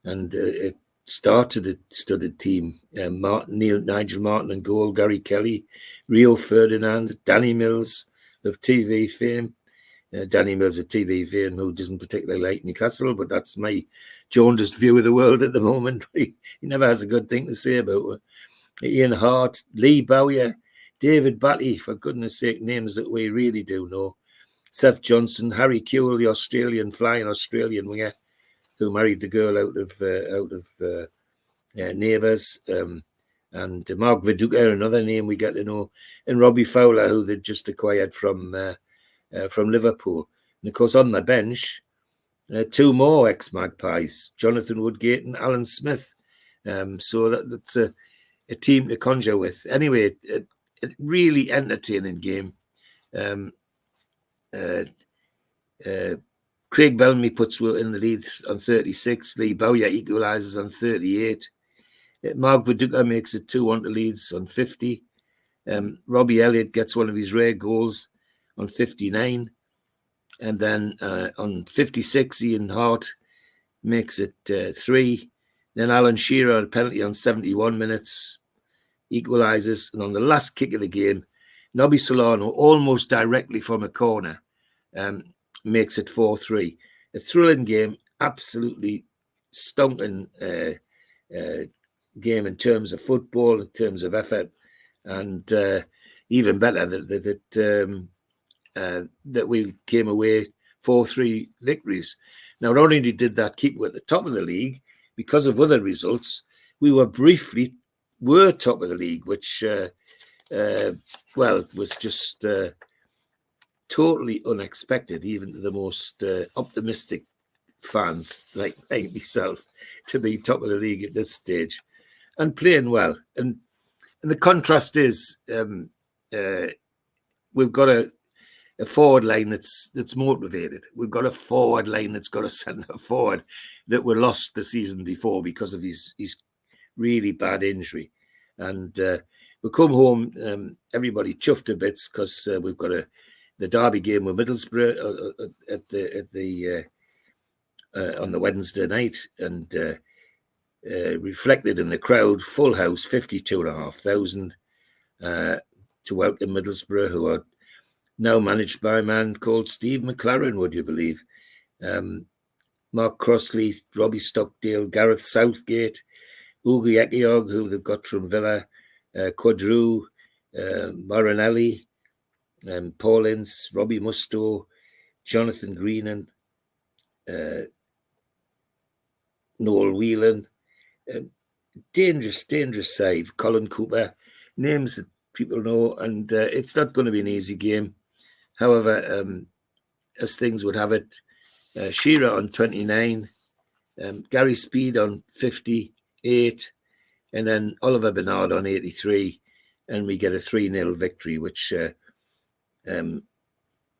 and it started a studded team. Nigel Martin and goal, Gary Kelly, Rio Ferdinand, Danny Mills of TV fame. Danny Mills of TV fame, who doesn't particularly like Newcastle, but that's my jaundiced view of the world at the moment. He never has a good thing to say about it. Ian Hart, Lee Bowyer, David Batty, for goodness sake, names that we really do know. Seth Johnson, Harry Kewell, the flying Australian winger, who married the girl out of Neighbours, and Mark Viduka, another name we get to know, and Robbie Fowler, who they just acquired from Liverpool. And of course, on the bench, two more ex-Magpies, Jonathan Woodgate and Alan Smith. So that's a team to conjure with. Anyway, a really entertaining game. Craig Bellamy puts in the lead on 36. Lee Bowyer equalises on 38. Mark Viduka makes it 2-1 to Leeds on 50. Robbie Elliott gets one of his rare goals on 59, and then on 56, Ian Hart makes it 3. Then Alan Shearer, a penalty on 71 minutes, equalises, and on the last kick of the game, Nobby Solano, almost directly from a corner, makes it 4-3. A thrilling game, absolutely stonking game in terms of football, in terms of effort, and even better that we came away 4-3 victories. Now, not only did that keep at the top of the league, because of other results, we were top of the league, which, was just totally unexpected, even to the most optimistic fans like myself, to be top of the league at this stage and playing well. And the contrast is we've got a forward line that's motivated. We've got a forward line that's got a centre forward that were lost the season before because of his really bad injury. And we come home, everybody chuffed to bits because we've got the derby game with Middlesbrough on the Wednesday night, and reflected in the crowd, full house, 52,500 to welcome Middlesbrough, who are now managed by a man called Steve McLaren, would you believe? Mark Crossley, Robbie Stockdale, Gareth Southgate, Ugo Ekiog, who they've got from Villa, Quadru, Morinelli, Paulins, Robbie Musto, Jonathan Greenan, Noel Whelan. Dangerous side. Colin Cooper, names that people know, and it's not going to be an easy game. However, as things would have it, Shearer on 29, Gary Speed on 58, and then Oliver Bernard on 83, and we get a 3-0 victory, which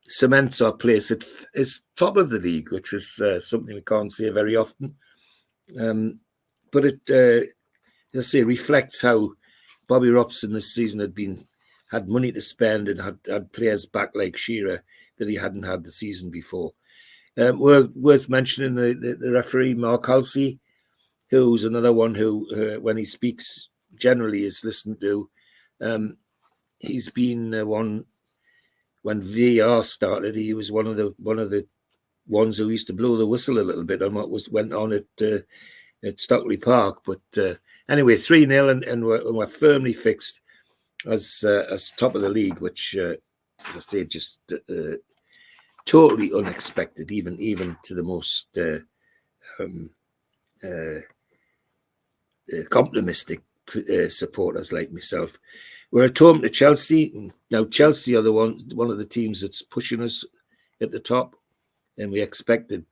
cements our place at top of the league, which is something we can't say very often. But it, as I say, reflects how Bobby Robson this season had money to spend and had players back like Shearer that he hadn't had the season before. Worth mentioning the referee, Mark Halsey, who's another one who, when he speaks, generally is listened to. He's been one when VAR started. He was one of the ones who used to blow the whistle a little bit on what went on at Stockley Park. But anyway, 3-0, and we're firmly fixed as top of the league, which, as I say, just totally unexpected, even to the most optimistic supporters like myself. We're at home to Chelsea. Now, Chelsea are one of the teams that's pushing us at the top, and we expected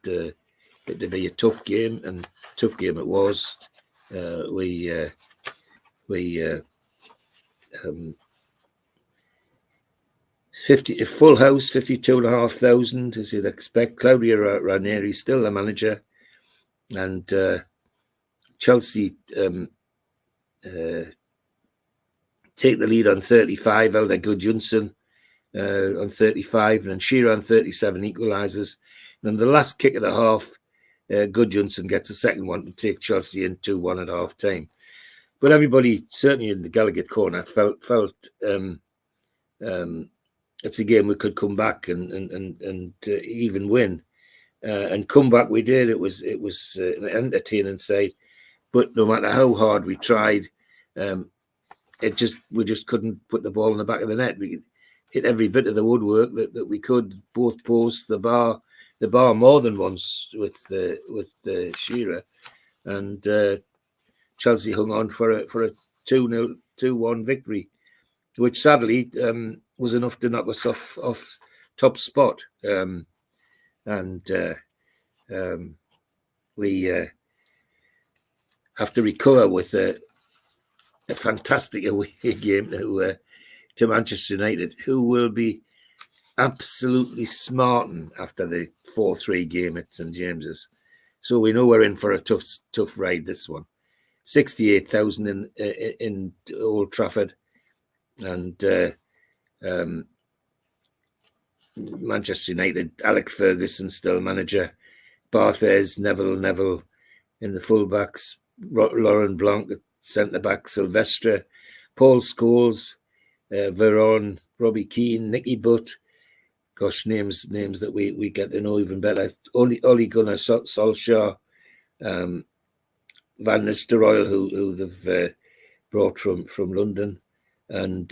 it to be a tough game, and tough game it was. We 50 full house, 52,500 as you'd expect. Claudio Ranieri still the manager, and Chelsea take the lead on 35. Elder Gudjonsson on 35, and then Shearer on 37 equalises. And then the last kick of the half, Gudjonsson gets a second one to take Chelsea in 2-1 at half time. But everybody, certainly in the Gallagher corner, felt it's a game we could come back and even win, and come back we did. It was an entertaining sight, but no matter how hard we tried, we just couldn't put the ball in the back of the net. We hit every bit of the woodwork that we could, both posts, the bar more than once with the Shearer, and Chelsea hung on for a 2-1 victory, which sadly was enough to knock us off top spot. We have to recover with a fantastic away game to Manchester United, who will be absolutely smarting after the 4-3 game at St James's. So we know we're in for a tough ride, this one. 68,000 in Old Trafford, and Manchester United, Alec Ferguson still manager, Barthez, Neville in the fullbacks, Laurent Blanc at centre-back, Silvestre, Paul Scholes, Veron, Robbie Keane, Nicky Butt. Gosh, names that we get to know even better. Ole Gunnar Solskjaer, Van Nistelrooy, who they've brought from London, and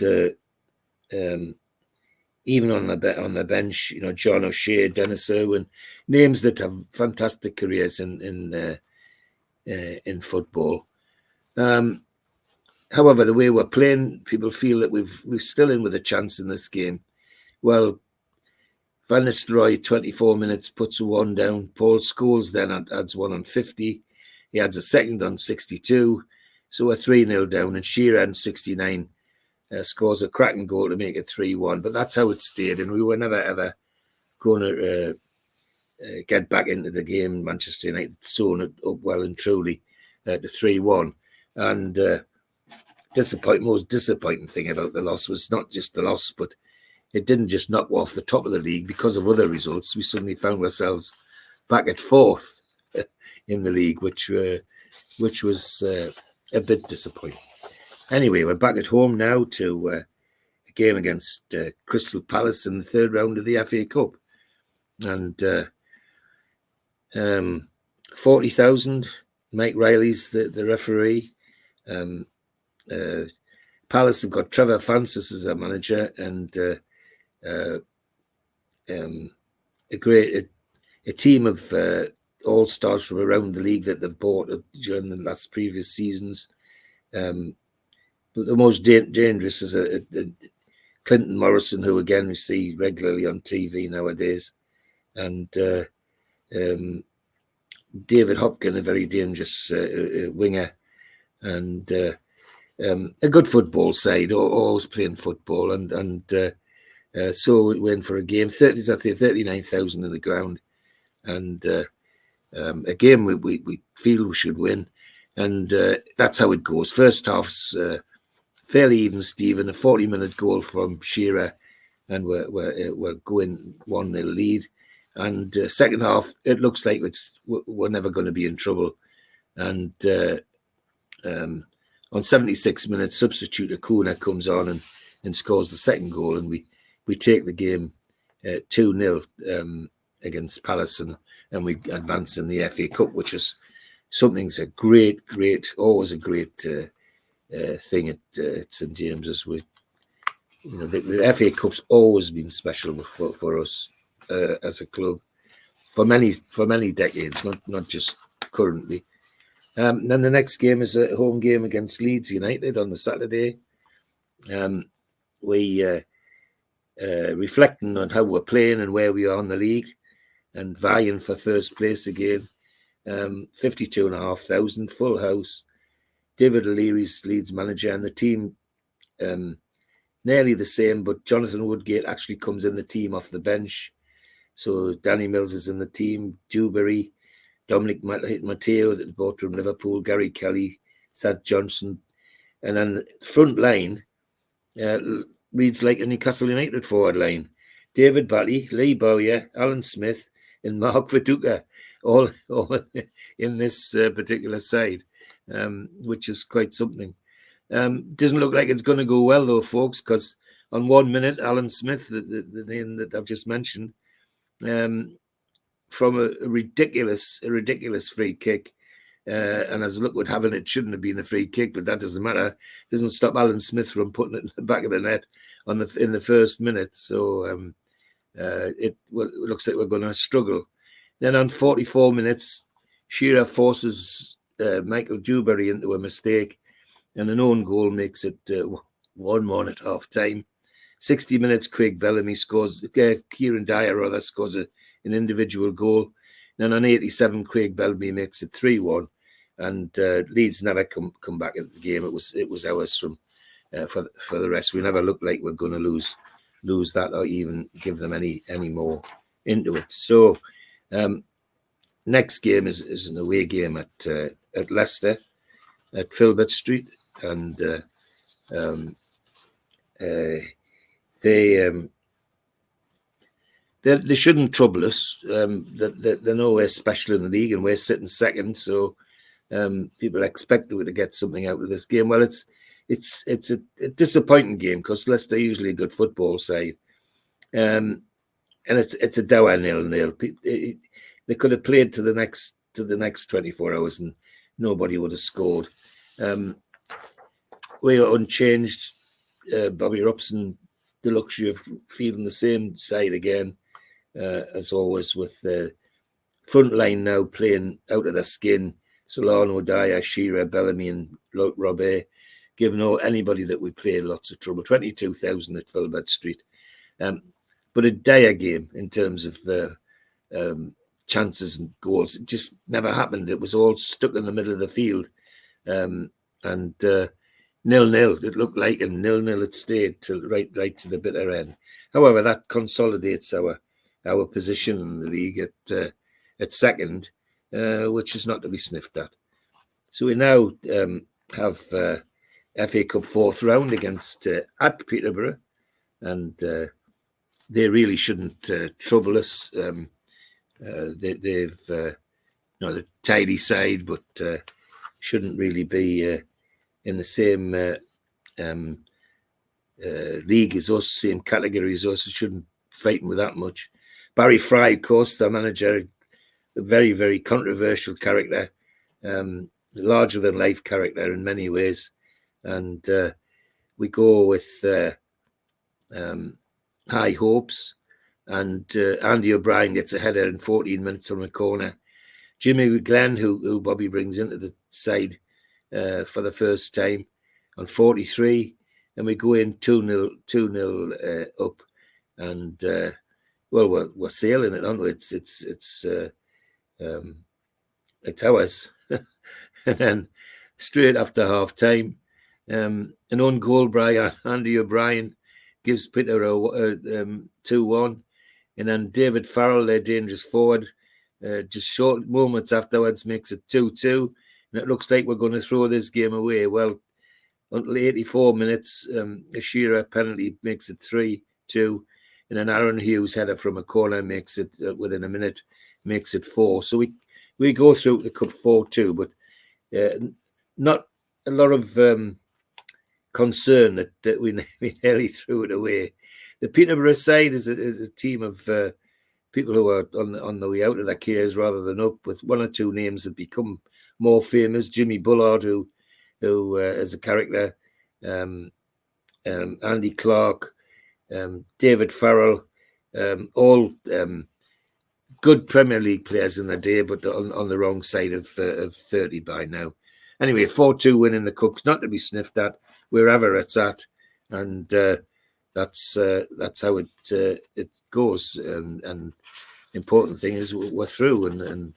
even on the bench, John O'Shea, Dennis Irwin, names that have fantastic careers in football. However, the way we're playing, people feel that we're still in with a chance in this game. Well, Van Nistelrooy, 24 minutes, puts a one down. Paul Scholes then adds one on 50. He adds a second on 62. So we're 3-0 down. And Shearer on 69 scores a cracking goal to make it 3-1. But that's how it stayed. And we were never, ever going to get back into the game. Manchester United sewn it up well and truly to 3-1. And most disappointing thing about the loss was not just the loss, but it didn't just knock off the top of the league because of other results. We suddenly found ourselves back at fourth in the league, which was a bit disappointing. Anyway, we're back at home now to a game against Crystal Palace in the third round of the FA Cup. And 40,000, Mike Riley's the referee. Palace have got Trevor Francis as their manager, and a team of all-stars from around the league that they've bought during the previous seasons. But the most dangerous is a Clinton Morrison, who again we see regularly on TV nowadays, and David Hopkin, a very dangerous winger, and a good football side, always playing football, and so we went for a game. 39,000 in the ground, and a game we feel we should win, and that's how it goes. First half's fairly even, Stephen. A 40-minute goal from Shearer, and we're going 1-0 lead. And second half, it looks like we're never going to be in trouble. And on 76 minutes, substitute Acuna comes on and scores the second goal, and we take the game 2-0 against Palace, and we advance in the FA Cup, which is something's a great, always a great thing at St James's. The FA Cup's always been special for us as a club for many decades, not just currently. Then the next game is a home game against Leeds United on the Saturday. We reflecting on how we're playing and where we are in the league, and vying for first place again. 52,500, full house. David O'Leary's Leeds manager, and the team nearly the same, but Jonathan Woodgate actually comes in the team off the bench. So Danny Mills is in the team, Dewberry, Dominic Matteo, that bought from Liverpool, Gary Kelly, Seth Johnson, and then front line reads like a Newcastle United forward line. David Batty, Lee Bowyer, Alan Smith, and Mark Viduka, all in this particular side, which is quite something. Doesn't look like it's going to go well though, folks, because on 1 minute, Alan Smith, the name that I've just mentioned, from a ridiculous free kick, and as luck would have it shouldn't have been a free kick, but that doesn't matter. It doesn't stop Alan Smith from putting it in the back of the net in the first minute. So it looks like we're going to struggle. Then on 44 minutes, Shearer forces Michael Dewberry into a mistake, and an own goal makes it 1-1 at half time. 60 minutes, Craig Bellamy scores. Kieran Dyer rather scores an individual goal. Then on 87, Craig Bellamy makes it 3-1, and Leeds never come back into the game. It was ours from for the rest. We never looked like we're going to lose that or even give them any more into it. So next game is an away game at Leicester at Filbert Street, and they shouldn't trouble us. They're nowhere special in the league, and we're sitting second. So people expect to get something out of this game. Well, it's a disappointing game because Leicester are usually a good football side, and it's a dour 0-0. They could have played to the next 24 hours, and nobody would have scored. We are unchanged. Bobby Robson, the luxury of fielding the same side again, as always, with the front line now playing out of their skin. Solano, Dyer, Shearer, Bellamy, and Robert, giving anybody that we play lots of trouble. 22,000 at Filbert Street. But a dire game in terms of chances and goals. It just never happened. It was all stuck in the middle of the field. And 0-0, it looked like, and 0-0 it stayed till right to the bitter end. However, that consolidates our position in the league at second, which is not to be sniffed at. So we now have FA Cup fourth round against at Peterborough, and they really shouldn't trouble us. They've not a tidy side, but shouldn't really be in the same league as us, same category as us. It shouldn't frighten with that much. Barry Fry, of course, the manager, a very, very controversial character, larger than life character in many ways. And we go with high hopes. And Andy O'Brien gets a header in 14 minutes from a corner. Jimmy Glenn, who Bobby brings into the side for the first time, on 43, and we go in 2-0 up, and well, we're sailing it, aren't we? It's ours. And then straight after half time, an own goal by Andy O'Brien gives Peterborough 2-1. And then David Farrell, their dangerous forward, just short moments afterwards makes it 2-2. And it looks like we're going to throw this game away. Well, until 84 minutes, a Shearer penalty makes it 3-2. And then Aaron Hughes header from a corner makes it, within a minute, makes it 4. So we go through the Cup 4-2, but not a lot of concern that we nearly threw it away. The Peterborough side is a team of people who are on the way out of their careers rather than up, with one or two names that become more famous. Jimmy Bullard, who is a character, Andy Clark, David Farrell, all good Premier League players in their day, but on the wrong side of 30 by now. Anyway, 4-2 win in the Cups, not to be sniffed at wherever it's at, and that's how it goes. And important thing is we're through, and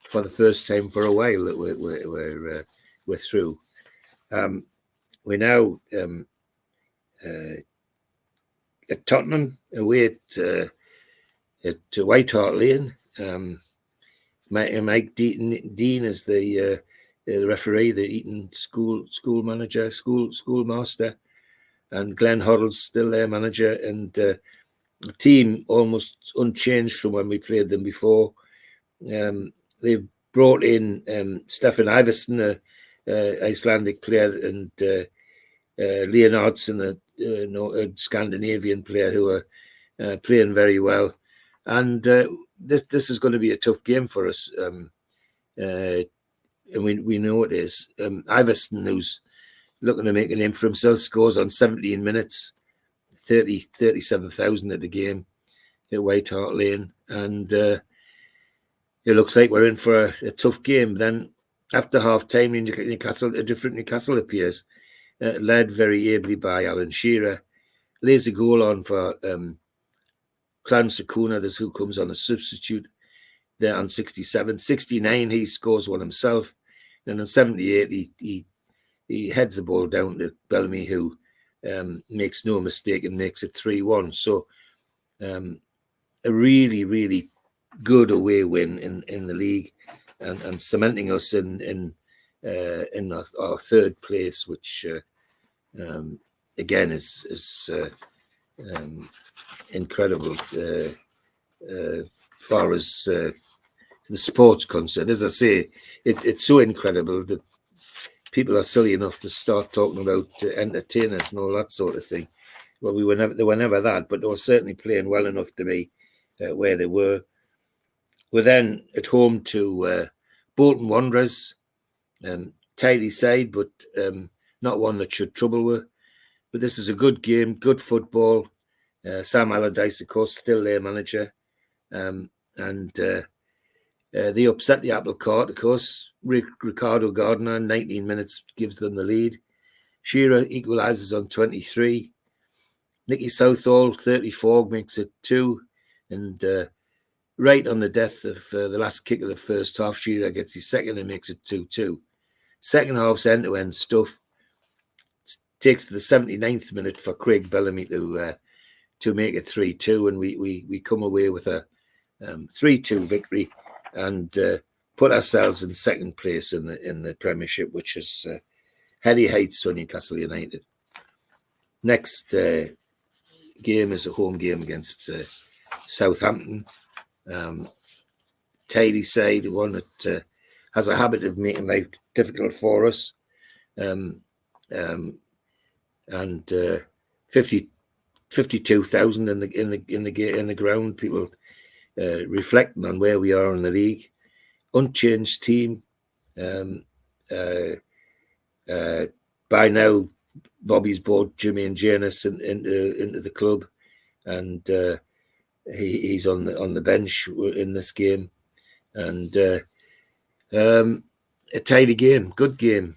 for the first time for a while that we're through. We're now at Tottenham, away at White Hart Lane. Mike Dean is the referee, the Eton schoolmaster, and Glenn Hoddle's still their manager, and the team almost unchanged from when we played them before. They've brought in Stefan Iversen, a Icelandic player, and Leonardson, a Scandinavian player, who are playing very well. And this is going to be a tough game for us. And we know it is. Iversen, who's looking to make a name for himself, scores on 17 minutes, 37,000 at the game at White Hart Lane. And it looks like we're in for a tough game. Then after half-time, Newcastle, a different Newcastle appears, led very ably by Alan Shearer. Lays a goal on for Clarence Sakuna, who comes on a substitute there on 67. 69, he scores one himself. And on 78, he heads the ball down to Bellamy, who makes no mistake and makes it 3-1. So a really, really good away win in the league, and cementing us in our third place, which again is incredible far as the sport's concerned. As I say, it's so incredible that people are silly enough to start talking about entertainers and all that sort of thing. Well, they were never that, but they were certainly playing well enough to be where they were. We're then at home to Bolton Wanderers, tidy side, but not one that should trouble with. But this is a good game, good football. Sam Allardyce, of course, still their manager. And they upset the apple cart, of course. Ricardo Gardner, 19 minutes, gives them the lead. Shearer equalises on 23. Nicky Southall, 34, makes it 2. And right on the death of the last kick of the first half, Shearer gets his second and makes it 2-2. Second half's end-to-end stuff. Takes to the 79th minute for Craig Bellamy to make it 3-2, and we come away with a 3-2 victory and put ourselves in second place in the Premiership, which is heady heights for Newcastle United. Next game is a home game against Southampton. Tidy side, one that has a habit of making life difficult for us. And 52,000 in the ground. People reflecting on where we are in the league. Unchanged team. By now, Bobby's brought Jimmy and Janus into the club, and he's on the bench in this game. And a tidy game, good game.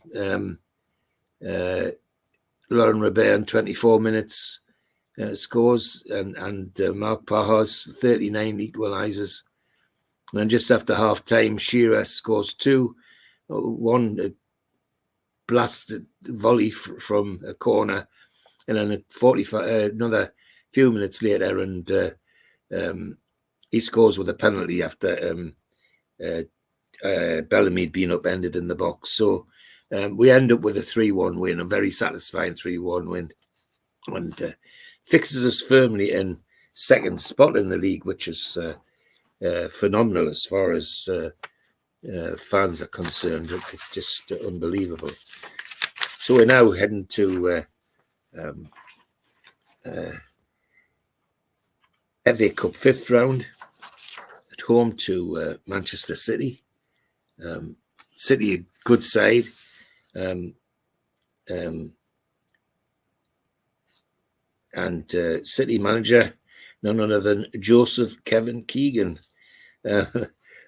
Lauren Robert in 24 minutes scores, and Mark Pajas 39 equalises. And just after half time, Shearer scores 2. One blasted volley from a corner, and then at 45, another few minutes later, and he scores with a penalty after Bellamy had been upended in the box. So we end up with a 3-1 win, a very satisfying 3-1 win, and fixes us firmly in second spot in the league, which is phenomenal as far as fans are concerned. It's just unbelievable. So we're now heading to FA Cup 5th round at home to Manchester City. City, a good side. And City manager, none other than Joseph Kevin Keegan.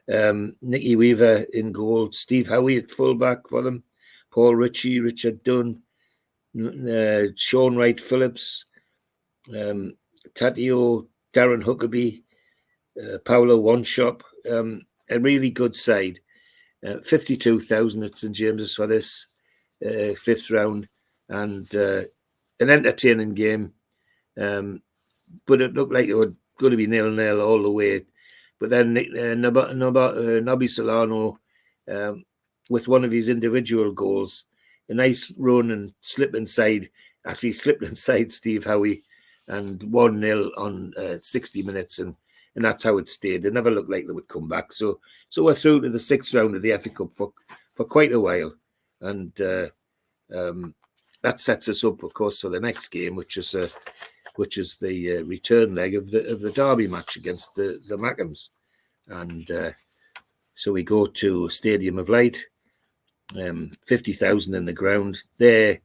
Nicky Weaver in goal, Steve Howie at fullback for them, Paul Ritchie, Richard Dunn, Sean Wright Phillips, Tatio, Darren Huckabee, Paolo One-Shop. A really good side. 52,000 at St James's for this fifth round, and an entertaining game. But it looked like it was going to be 0-0 all the way. But then Nobby Solano, with one of his individual goals, a nice run and slipped inside Steve Howie, and 1-0 on 60 minutes, and that's how it stayed. It never looked like they would come back. So we're through to the sixth round of the FA Cup for quite a while, and that sets us up, of course, for the next game, which is the return leg of the derby match against the Mackhams. And so we go to Stadium of Light, 50,000 in the ground. They're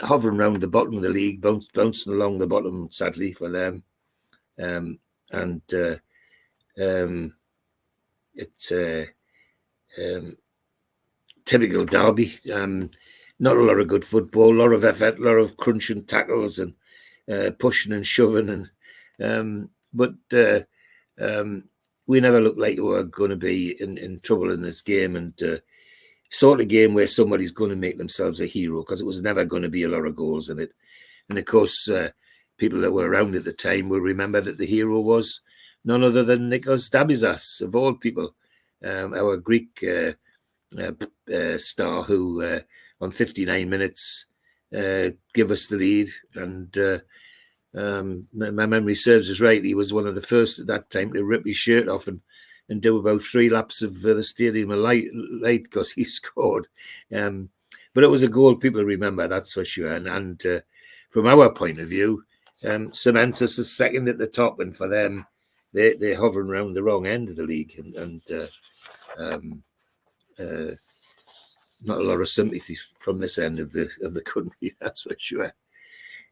hovering around the bottom of the league, bouncing along the bottom, sadly for them. It's typical derby. Not a lot of good football, a lot of effort, a lot of crunching tackles and pushing and shoving, but we never looked like we were going to be in trouble in this game, and sort of game where somebody's going to make themselves a hero, because it was never going to be a lot of goals in it. And of course, people that were around at the time will remember that the hero was none other than Nikos Dabizas, of all people, our Greek star, who on 59 minutes give us the lead. And my memory serves us right, he was one of the first at that time to rip his shirt off and do about 3 laps of the Stadium of Light because he scored. But it was a goal people remember, that's for sure. And from our point of view, cements us as second at the top, and for them, they're hovering around the wrong end of the league, and not a lot of sympathy from this end of the country, that's for sure.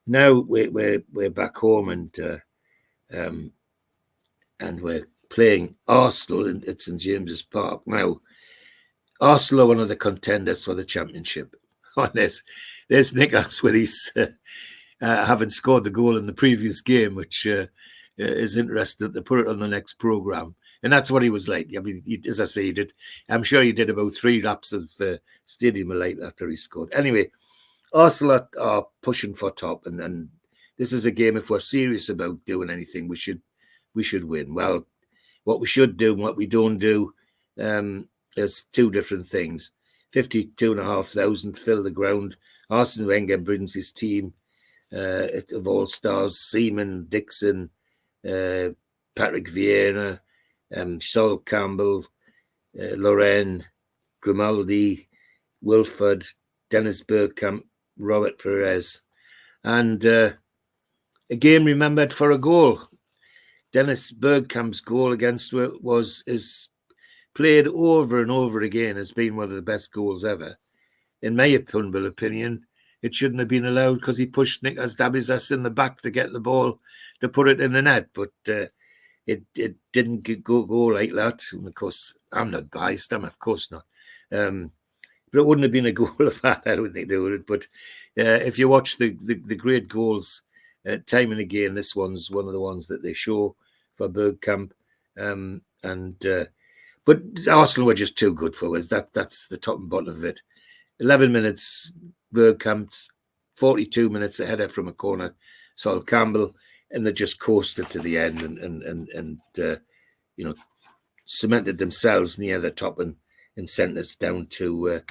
Now we're back home, and we're playing Arsenal at St James's Park. Now, Arsenal are one of the contenders for the championship. Oh, there's Nicholas with his having scored the goal in the previous game, which is interesting to put it on the next programme. And that's what he was like. I mean, as I say, I'm sure he did about 3 laps of Stadium of Light after he scored. Anyway, Arsenal are pushing for top, and this is a game, if we're serious about doing anything, we should win. Well, what we should do and what we don't do, there's 2 different things. 52,500 fill the ground. Arsene Wenger brings his team of all stars: Seaman, Dixon, Patrick Vieira, Sol Campbell, Loren, Grimaldi, Wilford, Dennis Bergkamp, Robert Perez, and a game remembered for a goal. Dennis Bergkamp's goal against is played over and over again as being one of the best goals ever. In my humble opinion, it shouldn't have been allowed because he pushed Nikos Dabizas in the back to get the ball to put it in the net, but it didn't go like that. And of course, I'm not biased, of course not. But it wouldn't have been a goal if I don't think they would. But if you watch the great goals time and again, this one's one of the ones that they show for Bergkamp. But Arsenal were just too good for us. That's the top and bottom of it. 11 minutes, Bergkamp, 42 minutes, a header from a corner, Sol Campbell, and they just coasted to the end and cemented themselves near the top and sent us down to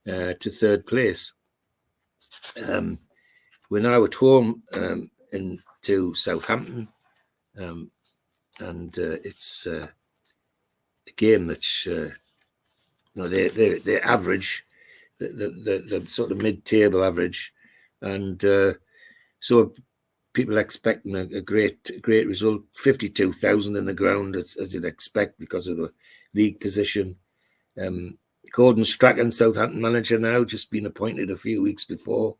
3rd place. We're now at home into Southampton, and it's a game that's they're average, the sort of mid-table average, and so people expecting a great result. 52,000 in the ground, as you'd expect, because of the league position. Gordon Strachan, Southampton manager now, just been appointed a few weeks before,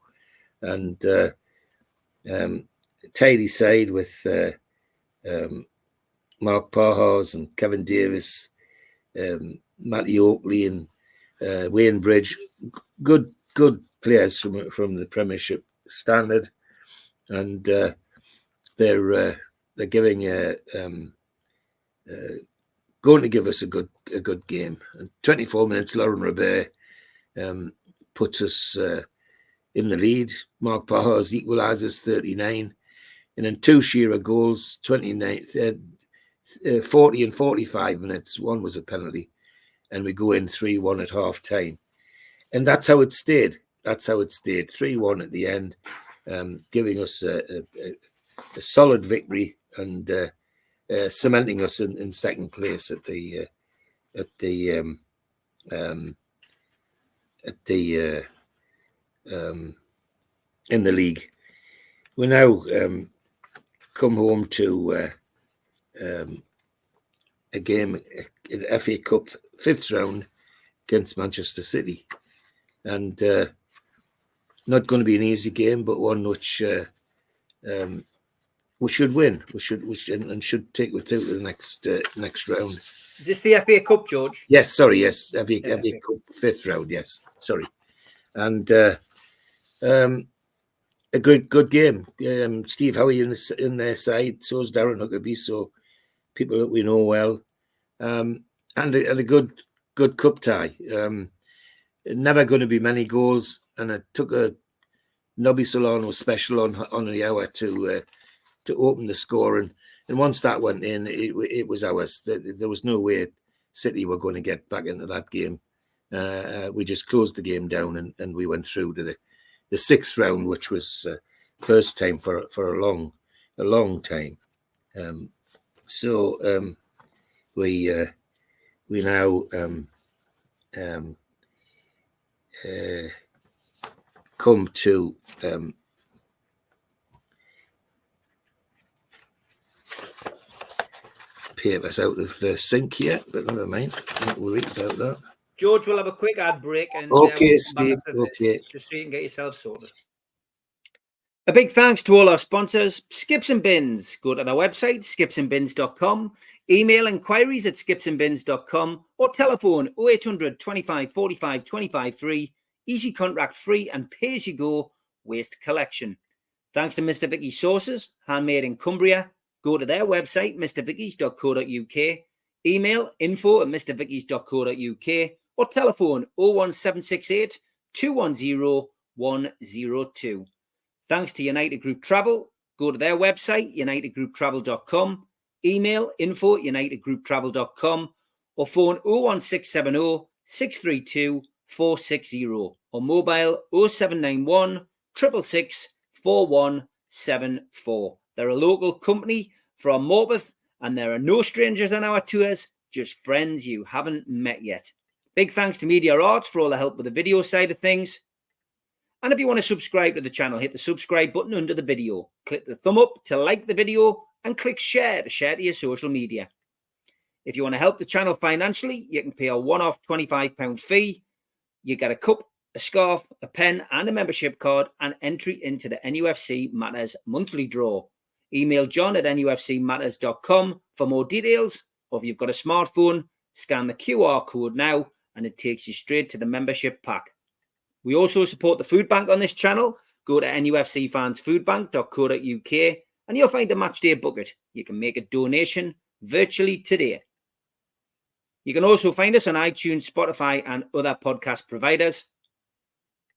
and tidy side with Mark Parhars and Kevin Davis, Matty Oakley and Wayne Bridge, good players from the Premiership standard, and they're giving going to give us a good game. And 24 minutes, Lauren Robert puts us in the lead. Mark Pahars equalises 39. And then 2 Shearer goals, 29, 40 and 45 minutes. One was a penalty. And we go in 3-1 at half time. And that's how it stayed. 3-1 at the end, giving us a solid victory and cementing us in second place in the league. We now come home to a game in FA Cup 5th round against Manchester City, and not going to be an easy game, but one which we should win. We should take it to the next round. Is this the FA Cup, George? Yes, sorry, yes, FA Cup 5th round. Yes, sorry, and a good game. Steve Howie in their side. So is Darren Huckabee. So people that we know well, and a good cup tie. Never going to be many goals, and it took a Nobby Solano special on the hour to open the score, and once that went in, it was ours. There was no way City were going to get back into that game. We just closed the game down, and we went through to the 6th round, which was first time for a long time. So we now come to papers out of the sink here, but never mind. Don't worry about that. George, we'll have a quick ad break. And okay, Steve. Okay. Just so you can get yourself sorted. A big thanks to all our sponsors, Skips and Bins. Go to their website, skipsandbins.com. Email inquiries at skipsandbins.com or telephone 0800 25 45 25 3. Easy contract free and pay as you go waste collection. Thanks to Mr. Vicky's Sauces, handmade in Cumbria. Go to their website, mrvickies.co.uk. Email info@mrvickies.co.uk or telephone 01768 210 102. Thanks to United Group Travel. Go to their website, unitedgrouptravel.com. Email info@unitedgrouptravel.com or phone 01670 632 460 or mobile 0791 666 4174. They're a local company from Morpeth, and there are no strangers on our tours, just friends you haven't met yet. Big thanks to Media Arts for all the help with the video side of things. And if you want to subscribe to the channel, hit the subscribe button under the video. Click the thumb up to like the video and click share to share to your social media. If you want to help the channel financially, you can pay a one-off £25 fee. You get a cup, a scarf, a pen and a membership card and entry into the NUFC Matters monthly draw. Email john@nufcmatters.com for more details, or if you've got a smartphone, scan the QR code now and it takes you straight to the membership pack. We also support the food bank on this channel. Go to nufcfansfoodbank.co.uk and you'll find the matchday bucket. You can make a donation virtually today. You can also find us on iTunes, Spotify and other podcast providers.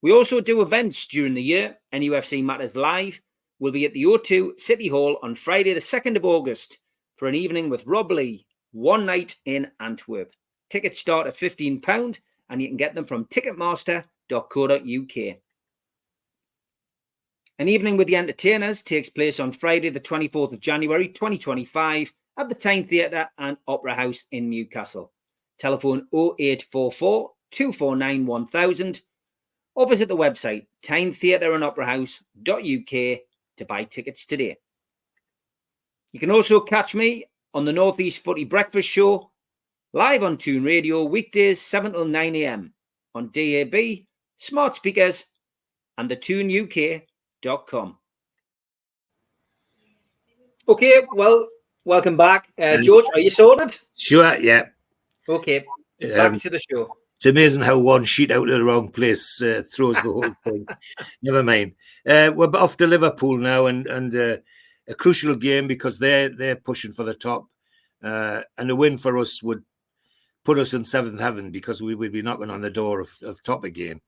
We also do events during the year. NUFC Matters Live will be at the O2 City Hall on Friday the 2nd of August for an evening with Rob Lee, one night in Antwerp. Tickets start at £15 and you can get them from ticketmaster.co.uk. An evening with the entertainers takes place on Friday the 24th of January 2025 at the Tyne Theatre and Opera House in Newcastle. Telephone 0844 249 1000 or visit the website tynetheatreandoperahouse.uk to buy tickets today. You can also catch me on the North East Footy Breakfast Show live on Toon Radio weekdays 7 till 9 a.m. on DAB, smart speakers and the toonuk.com. Okay, well, welcome back. George, are you sorted? Sure, yeah. Okay, back to the show. It's amazing how one sheet out of the wrong place throws the whole thing. Never mind. We're off to Liverpool now, and a crucial game because they're pushing for the top, and a win for us would put us in seventh heaven because we would be knocking on the door of top again.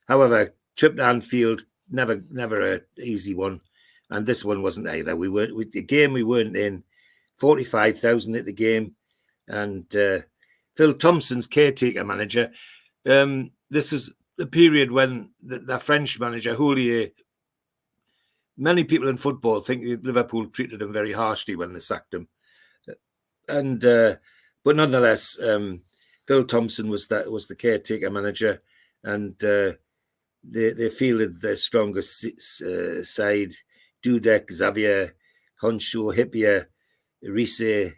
However, trip to Anfield, never an easy one, and this one wasn't either. We weren't in. 45,000 at the game, and Phil Thompson's caretaker manager. This is the period when the French manager Houllier. Many people in football think Liverpool treated him very harshly when they sacked him, and but nonetheless, Phil Thompson was the caretaker manager, and they fielded their strongest side: Dudek, Xavier, Honshaw, Hippier, Riese,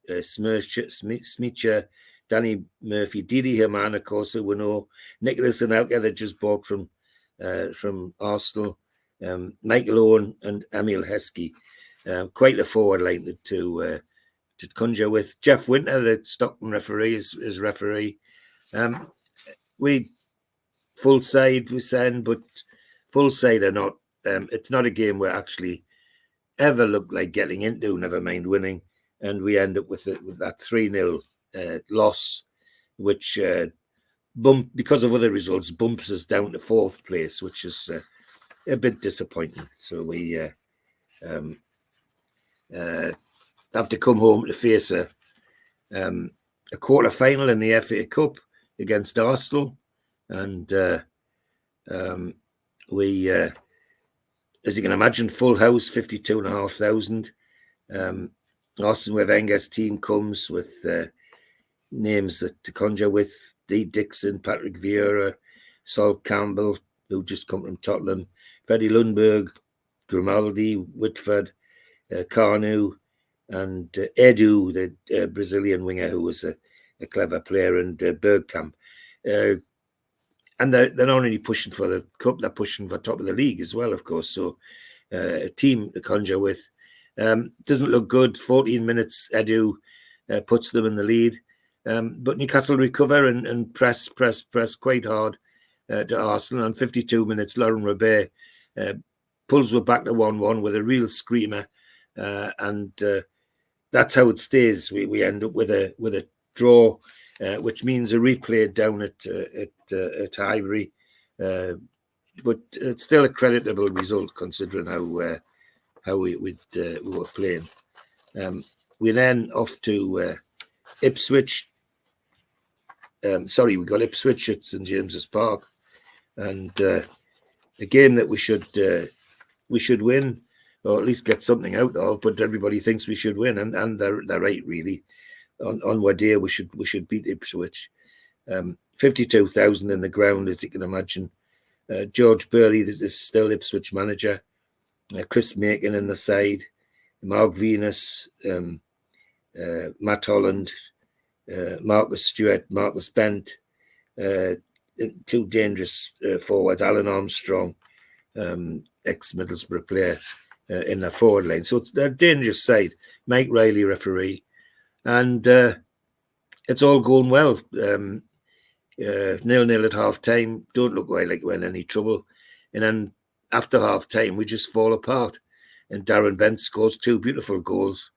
Smicha, Danny Murphy, Didi Herman, of course, who we know, Nicholas Anelka that just bought from Arsenal, Michael Owen and Emil Heskey. Quite a forward line to conjure with. Jeff Winter, the Stockton referee, is referee. We full side we send, but full side or not, it's not a game we're actually ever look like getting into, never mind winning, and we end up with that 3-0 loss, which because of other results bumps us down to fourth place, which is a bit disappointing. So we have to come home to face a quarter final in the FA Cup against Arsenal, and we. As you can imagine, full house, 52,500. Arsene Wenger's team comes with names to conjure with: Dee Dixon, Patrick Vieira, Sol Campbell, who just come from Tottenham, Freddie Lundberg, Grimaldi, Whitford, Carnu, and Edu, the Brazilian winger who was a clever player, and Bergkamp. And they're not only pushing for the cup, they're pushing for top of the league as well, of course. So a team to conjure with. Doesn't look good. 14 minutes, Edu puts them in the lead. But Newcastle recover and press quite hard to Arsenal. And 52 minutes, Laurent Robert pulls us back to 1-1 with a real screamer. And that's how it stays. We end up with a draw, which means a replay down at Highbury, but it's still a creditable result considering how we were playing. We then off to Ipswich. We got Ipswich at St James's Park, and a game that we should win, or at least get something out of. But everybody thinks we should win, and they're right, really. On what day we should beat Ipswich. 52,000 in the ground, as you can imagine. George Burley, this is still Ipswich manager. Chris Macon in the side. Mark Venus, Matt Holland, Marcus Stewart, Marcus Bent. Two dangerous forwards. Alan Armstrong, ex-Middlesbrough player, in the forward line. So they're a dangerous side. Mike Riley, referee. And it's all going well. 0-0 at half time. Don't look like we're in any trouble. And then after half time, we just fall apart. And Darren Bent scores two beautiful goals.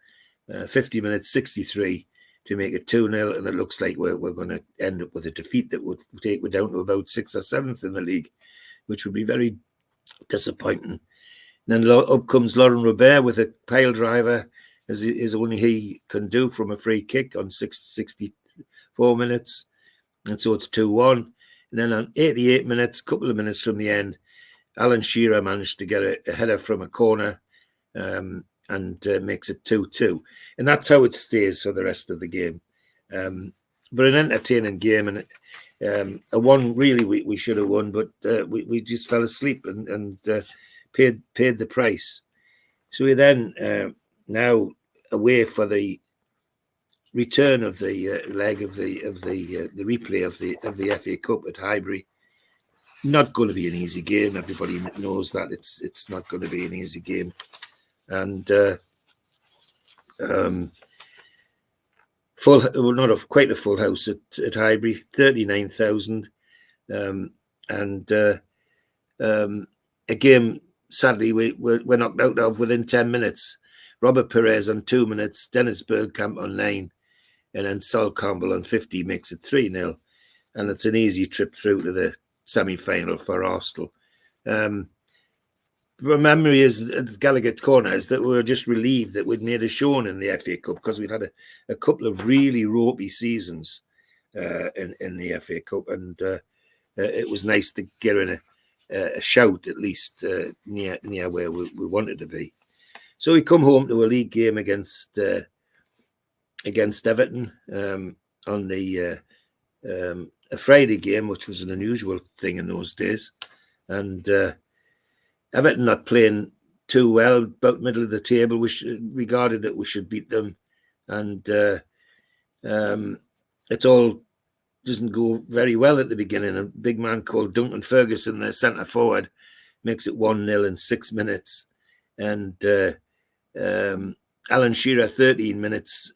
50 minutes, 63 to make it 2-0. And it looks like we're going to end up with a defeat that would take us down to about 6th or 7th in the league, which would be very disappointing. And then up comes Laurent Robert with a pile driver, as only he can do from a free kick on 64 minutes. And so it's 2-1. And then on 88 minutes, couple of minutes from the end, Alan Shearer managed to get a header from a corner and makes it 2-2. And that's how it stays for the rest of the game. But an entertaining game, and a one really we should have won, but we just fell asleep and paid the price. So we then now away for the return of the leg of the replay of the FA Cup at Highbury. Not going to be an easy game. Everybody knows that it's not going to be an easy game, and quite a full house at Highbury, 39,000, and a game. Sadly, we're knocked out of within 10 minutes Robert Perez on 2 minutes, Dennis Bergkamp on 9, and then Sol Campbell on 50 makes it 3-0. And it's an easy trip through to the semi-final for Arsenal. My memory is at Gallagher Corner is that we were just relieved that we'd made a showing in the FA Cup, because we'd had a couple of really ropey seasons in the FA Cup, and it was nice to get in a shout, at least near where we wanted to be. So we come home to a league game against Everton on the a Friday game, which was an unusual thing in those days, and Everton not playing too well, about middle of the table. We regarded that we should beat them, and it all doesn't go very well at the beginning. A big man called Duncan Ferguson, their centre forward, makes it 1-0 in 6 minutes, and Alan Shearer, 13 minutes,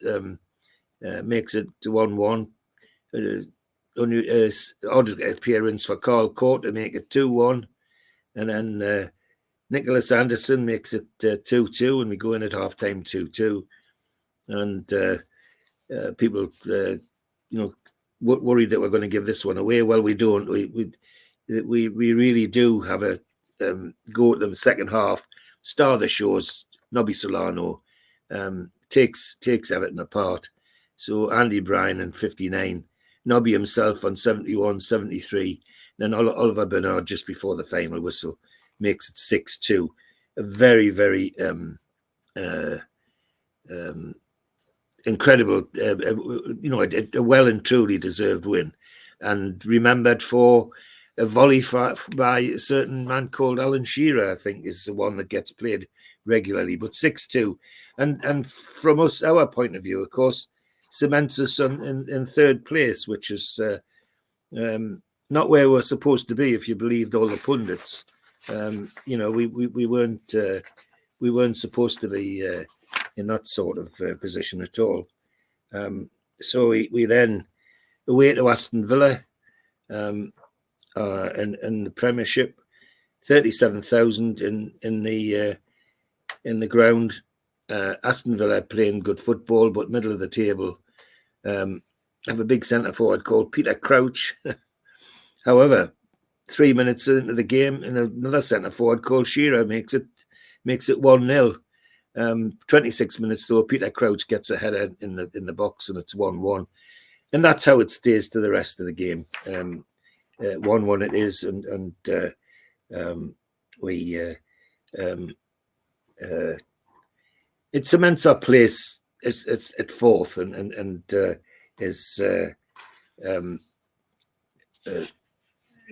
makes it to 1-1. Odd appearance for Carl Court to make it 2-1, and then Nicholas Anderson makes it 2-2, and we go in at half-time 2-2. And people, worried that we're going to give this one away. Well, we don't. We really do have a go at them second half. Star of the shows, Nobby Solano, takes Everton apart. So Andy Bryan on 59, Nobby himself on 71, 73, then Oliver Bernard just before the final whistle makes it 6-2. A very, very incredible, a well and truly deserved win, and remembered for a volley by a certain man called Alan Shearer, I think, is the one that gets played regularly. But 6-2, and from our point of view, of course, cements us in third place, which is not where we're supposed to be, if you believed all the pundits. We weren't supposed to be in that sort of position at all. So we then away to Aston Villa in the Premiership, 37,000 in the ground. Aston Villa playing good football, but middle of the table. Have a big centre forward called Peter Crouch. However, 3 minutes into the game, and another centre forward called Shearer makes it 1-0. 26 minutes though, Peter Crouch gets a header in the box, and it's 1-1, and that's how it stays to the rest of the game. 1-1 it is, and it cements our place it's at fourth, and is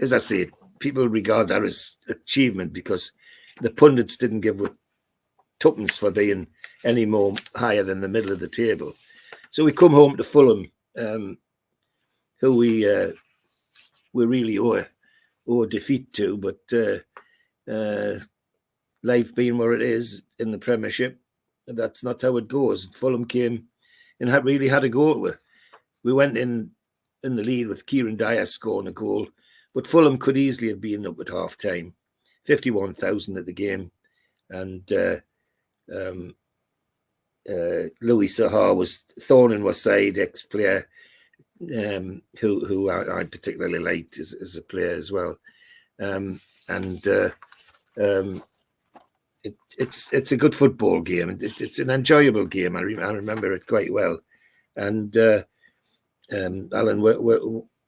as I say, people regard that as achievement, because the pundits didn't give tuppence for being any more higher than the middle of the table. So we come home to Fulham, who we really owe defeat to, but life being where it is in the Premiership, that's not how it goes. Fulham came and really had a go at it. We went in the lead with Kieran Dyer scoring a goal, but Fulham could easily have been up at half-time. 51,000 at the game, and Louis Sahar Thorne was side, ex-player, who I particularly liked as a player as well. It's a good football game. It's an enjoyable game. I remember it quite well. And Alan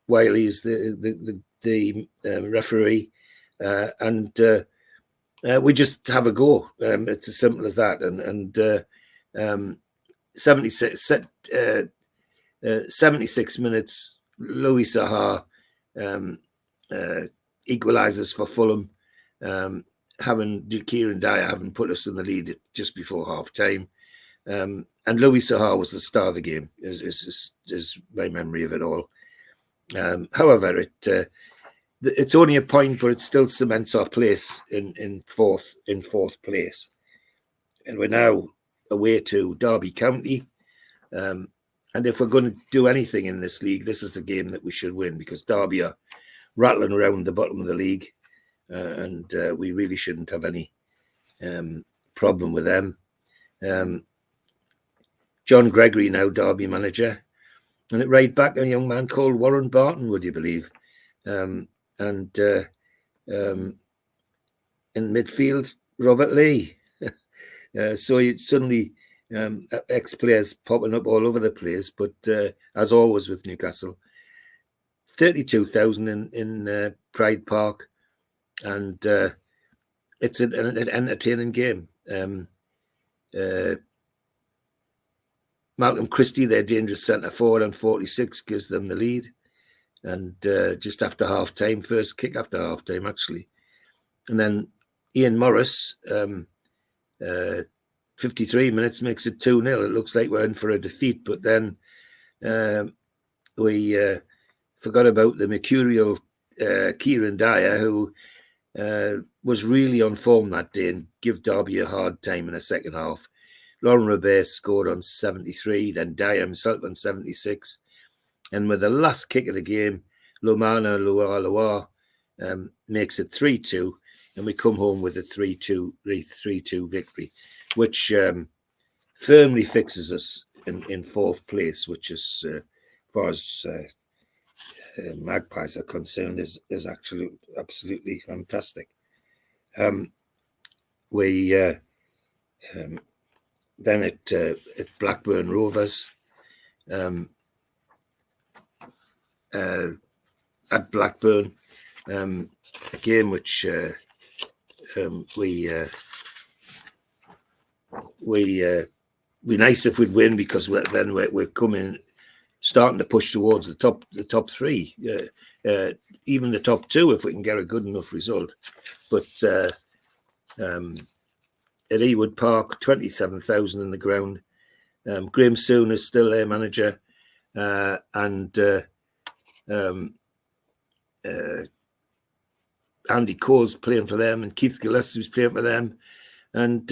Wiley is the referee, and we just have a go. It's as simple as that. And 76 minutes, Louis Sahar equalises for Fulham, having Kieran Dyer having put us in the lead just before half time. And Louis Sahar was the star of the game, is my memory of it all. However, it's only a point, but it still cements our place in fourth place. And we're now away to Derby County. And if we're going to do anything in this league, this is a game that we should win, because Derby are rattling around the bottom of the league, and we really shouldn't have any problem with them. John Gregory, now Derby manager. And at right back, a young man called Warren Barton, would you believe? And in midfield, Robert Lee. So you suddenly ex-players popping up all over the place. But as always with Newcastle, 32,000 in Pride Park, and it's an entertaining game. Malcolm Christie, their dangerous centre forward on 46, gives them the lead. And just after half-time, first kick after half-time, actually. And then Ian Morris, 53 minutes, makes it 2-0. It looks like we're in for a defeat, but then we forgot about the mercurial Kieran Dyer, who was really on form that day and give Derby a hard time in the second half. Laurent Robert scored on 73, then Dyer himself on 76. And with the last kick of the game, Lomana Loa makes it 3-2, and we come home with a 3-2 victory, which firmly fixes us in fourth place, which is, as far as Magpies are concerned, is absolutely fantastic. Then at Blackburn Rovers, at Blackburn, a game which we nice if we'd win, because we're starting to push towards the top three, even the top two if we can get a good enough result. But at Ewood Park, 27,000 in the ground. Graham Soon is still their manager, and Andy Cole's playing for them, and Keith Gillespie's playing for them. And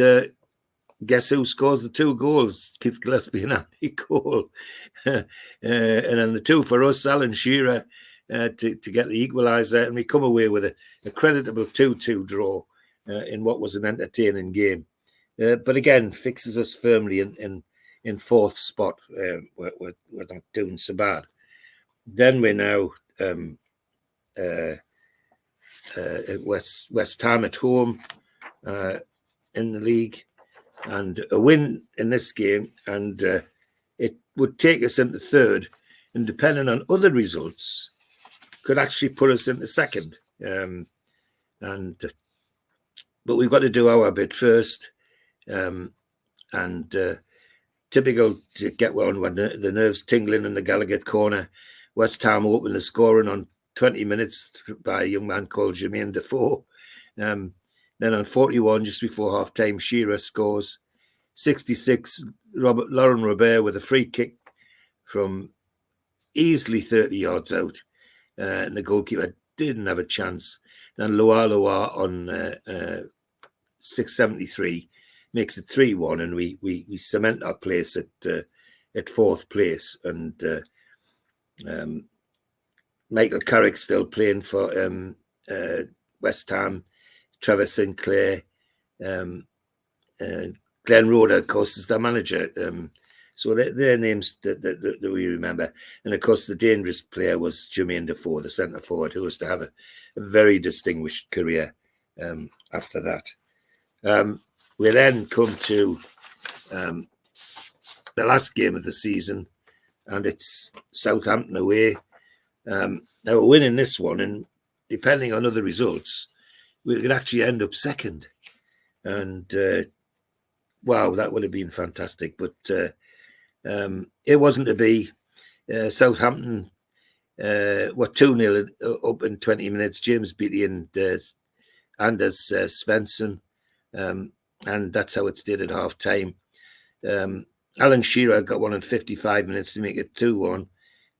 guess who scores the 2 goals? Keith Gillespie and Andy Cole. And then the 2 for us, Alan Shearer, to get the equaliser. And we come away with a creditable 2-2 draw in what was an entertaining game. But again, fixes us firmly in fourth spot. We're not doing so bad. Then we're now at West Ham at home in the league, and a win in this game, and it would take us into third, and depending on other results, could actually put us into second. But we've got to do our bit first, and typical to get one when the nerves tingling in the Gallagher corner. West Ham opened the scoring on 20 minutes by a young man called Jermaine Defoe. Then on 41, just before half-time, Shearer scores. 66, Laurent Robert with a free kick from easily 30 yards out. And the goalkeeper didn't have a chance. Then Loa on 673 makes it 3-1, and we cement our place at fourth place. And Michael Carrick still playing for West Ham, Trevor Sinclair, Glenn Roeder, of course, is their manager. So they're names that we remember. And of course, the dangerous player was Jermaine Defoe, the centre forward, who was to have a very distinguished career after that. We then come to the last game of the season, and it's Southampton away. Now, we're winning this one, and depending on other results, we could actually end up second. And wow, that would have been fantastic. But it wasn't to be. Southampton were 2-0 up in 20 minutes. James Beattie and Anders Svensson. And that's how it stayed at half time. Alan Shearer got one in 55 minutes to make it 2-1.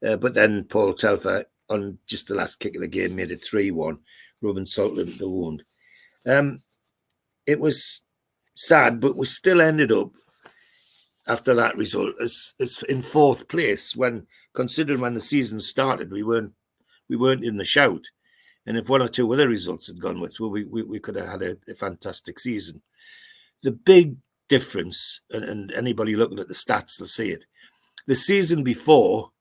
But then Paul Telfer, on just the last kick of the game, made it 3-1. Ruben Saltland the wound. It was sad, but we still ended up, after that result, as in fourth place. When considering when the season started, we weren't in the shout. And if one or two other results had gone with, well, we could have had a fantastic season. The big difference, and anybody looking at the stats will see it. The season before,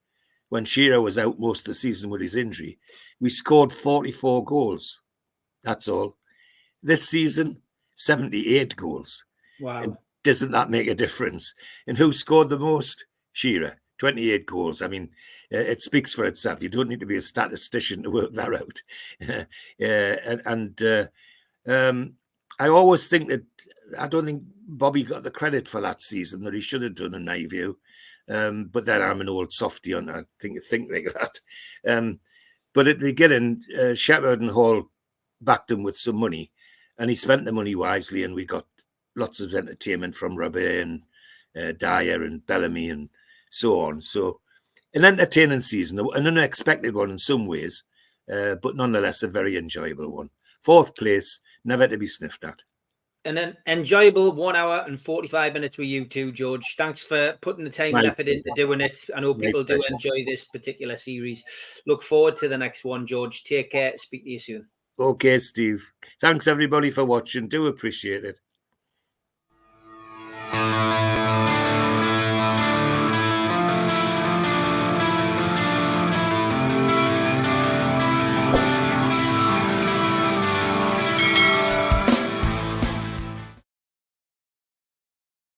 when Shearer was out most of the season with his injury, we scored 44 goals. That's all. This season, 78 goals. Wow. And doesn't that make a difference? And who scored the most? Shearer, 28 goals. I mean, it speaks for itself. You don't need to be a statistician to work that out. I always think that I don't think Bobby got the credit for that season that he should have done in my view. But then I'm an old softy on I think like that. But at the beginning, Shepherd and Hall backed him with some money, and he spent the money wisely, and we got lots of entertainment from Rabé and Dyer and Bellamy and so on. So an entertaining season, an unexpected one in some ways, but nonetheless a very enjoyable one. 4th place, never to be sniffed at. And an enjoyable 1 hour and 45 minutes with you too, George. Thanks for putting the time and effort into doing it. I know people do enjoy this particular series. Look forward to the next one, George. Take care. Speak to you soon. Okay, Steve. Thanks, everybody, for watching. Do appreciate it.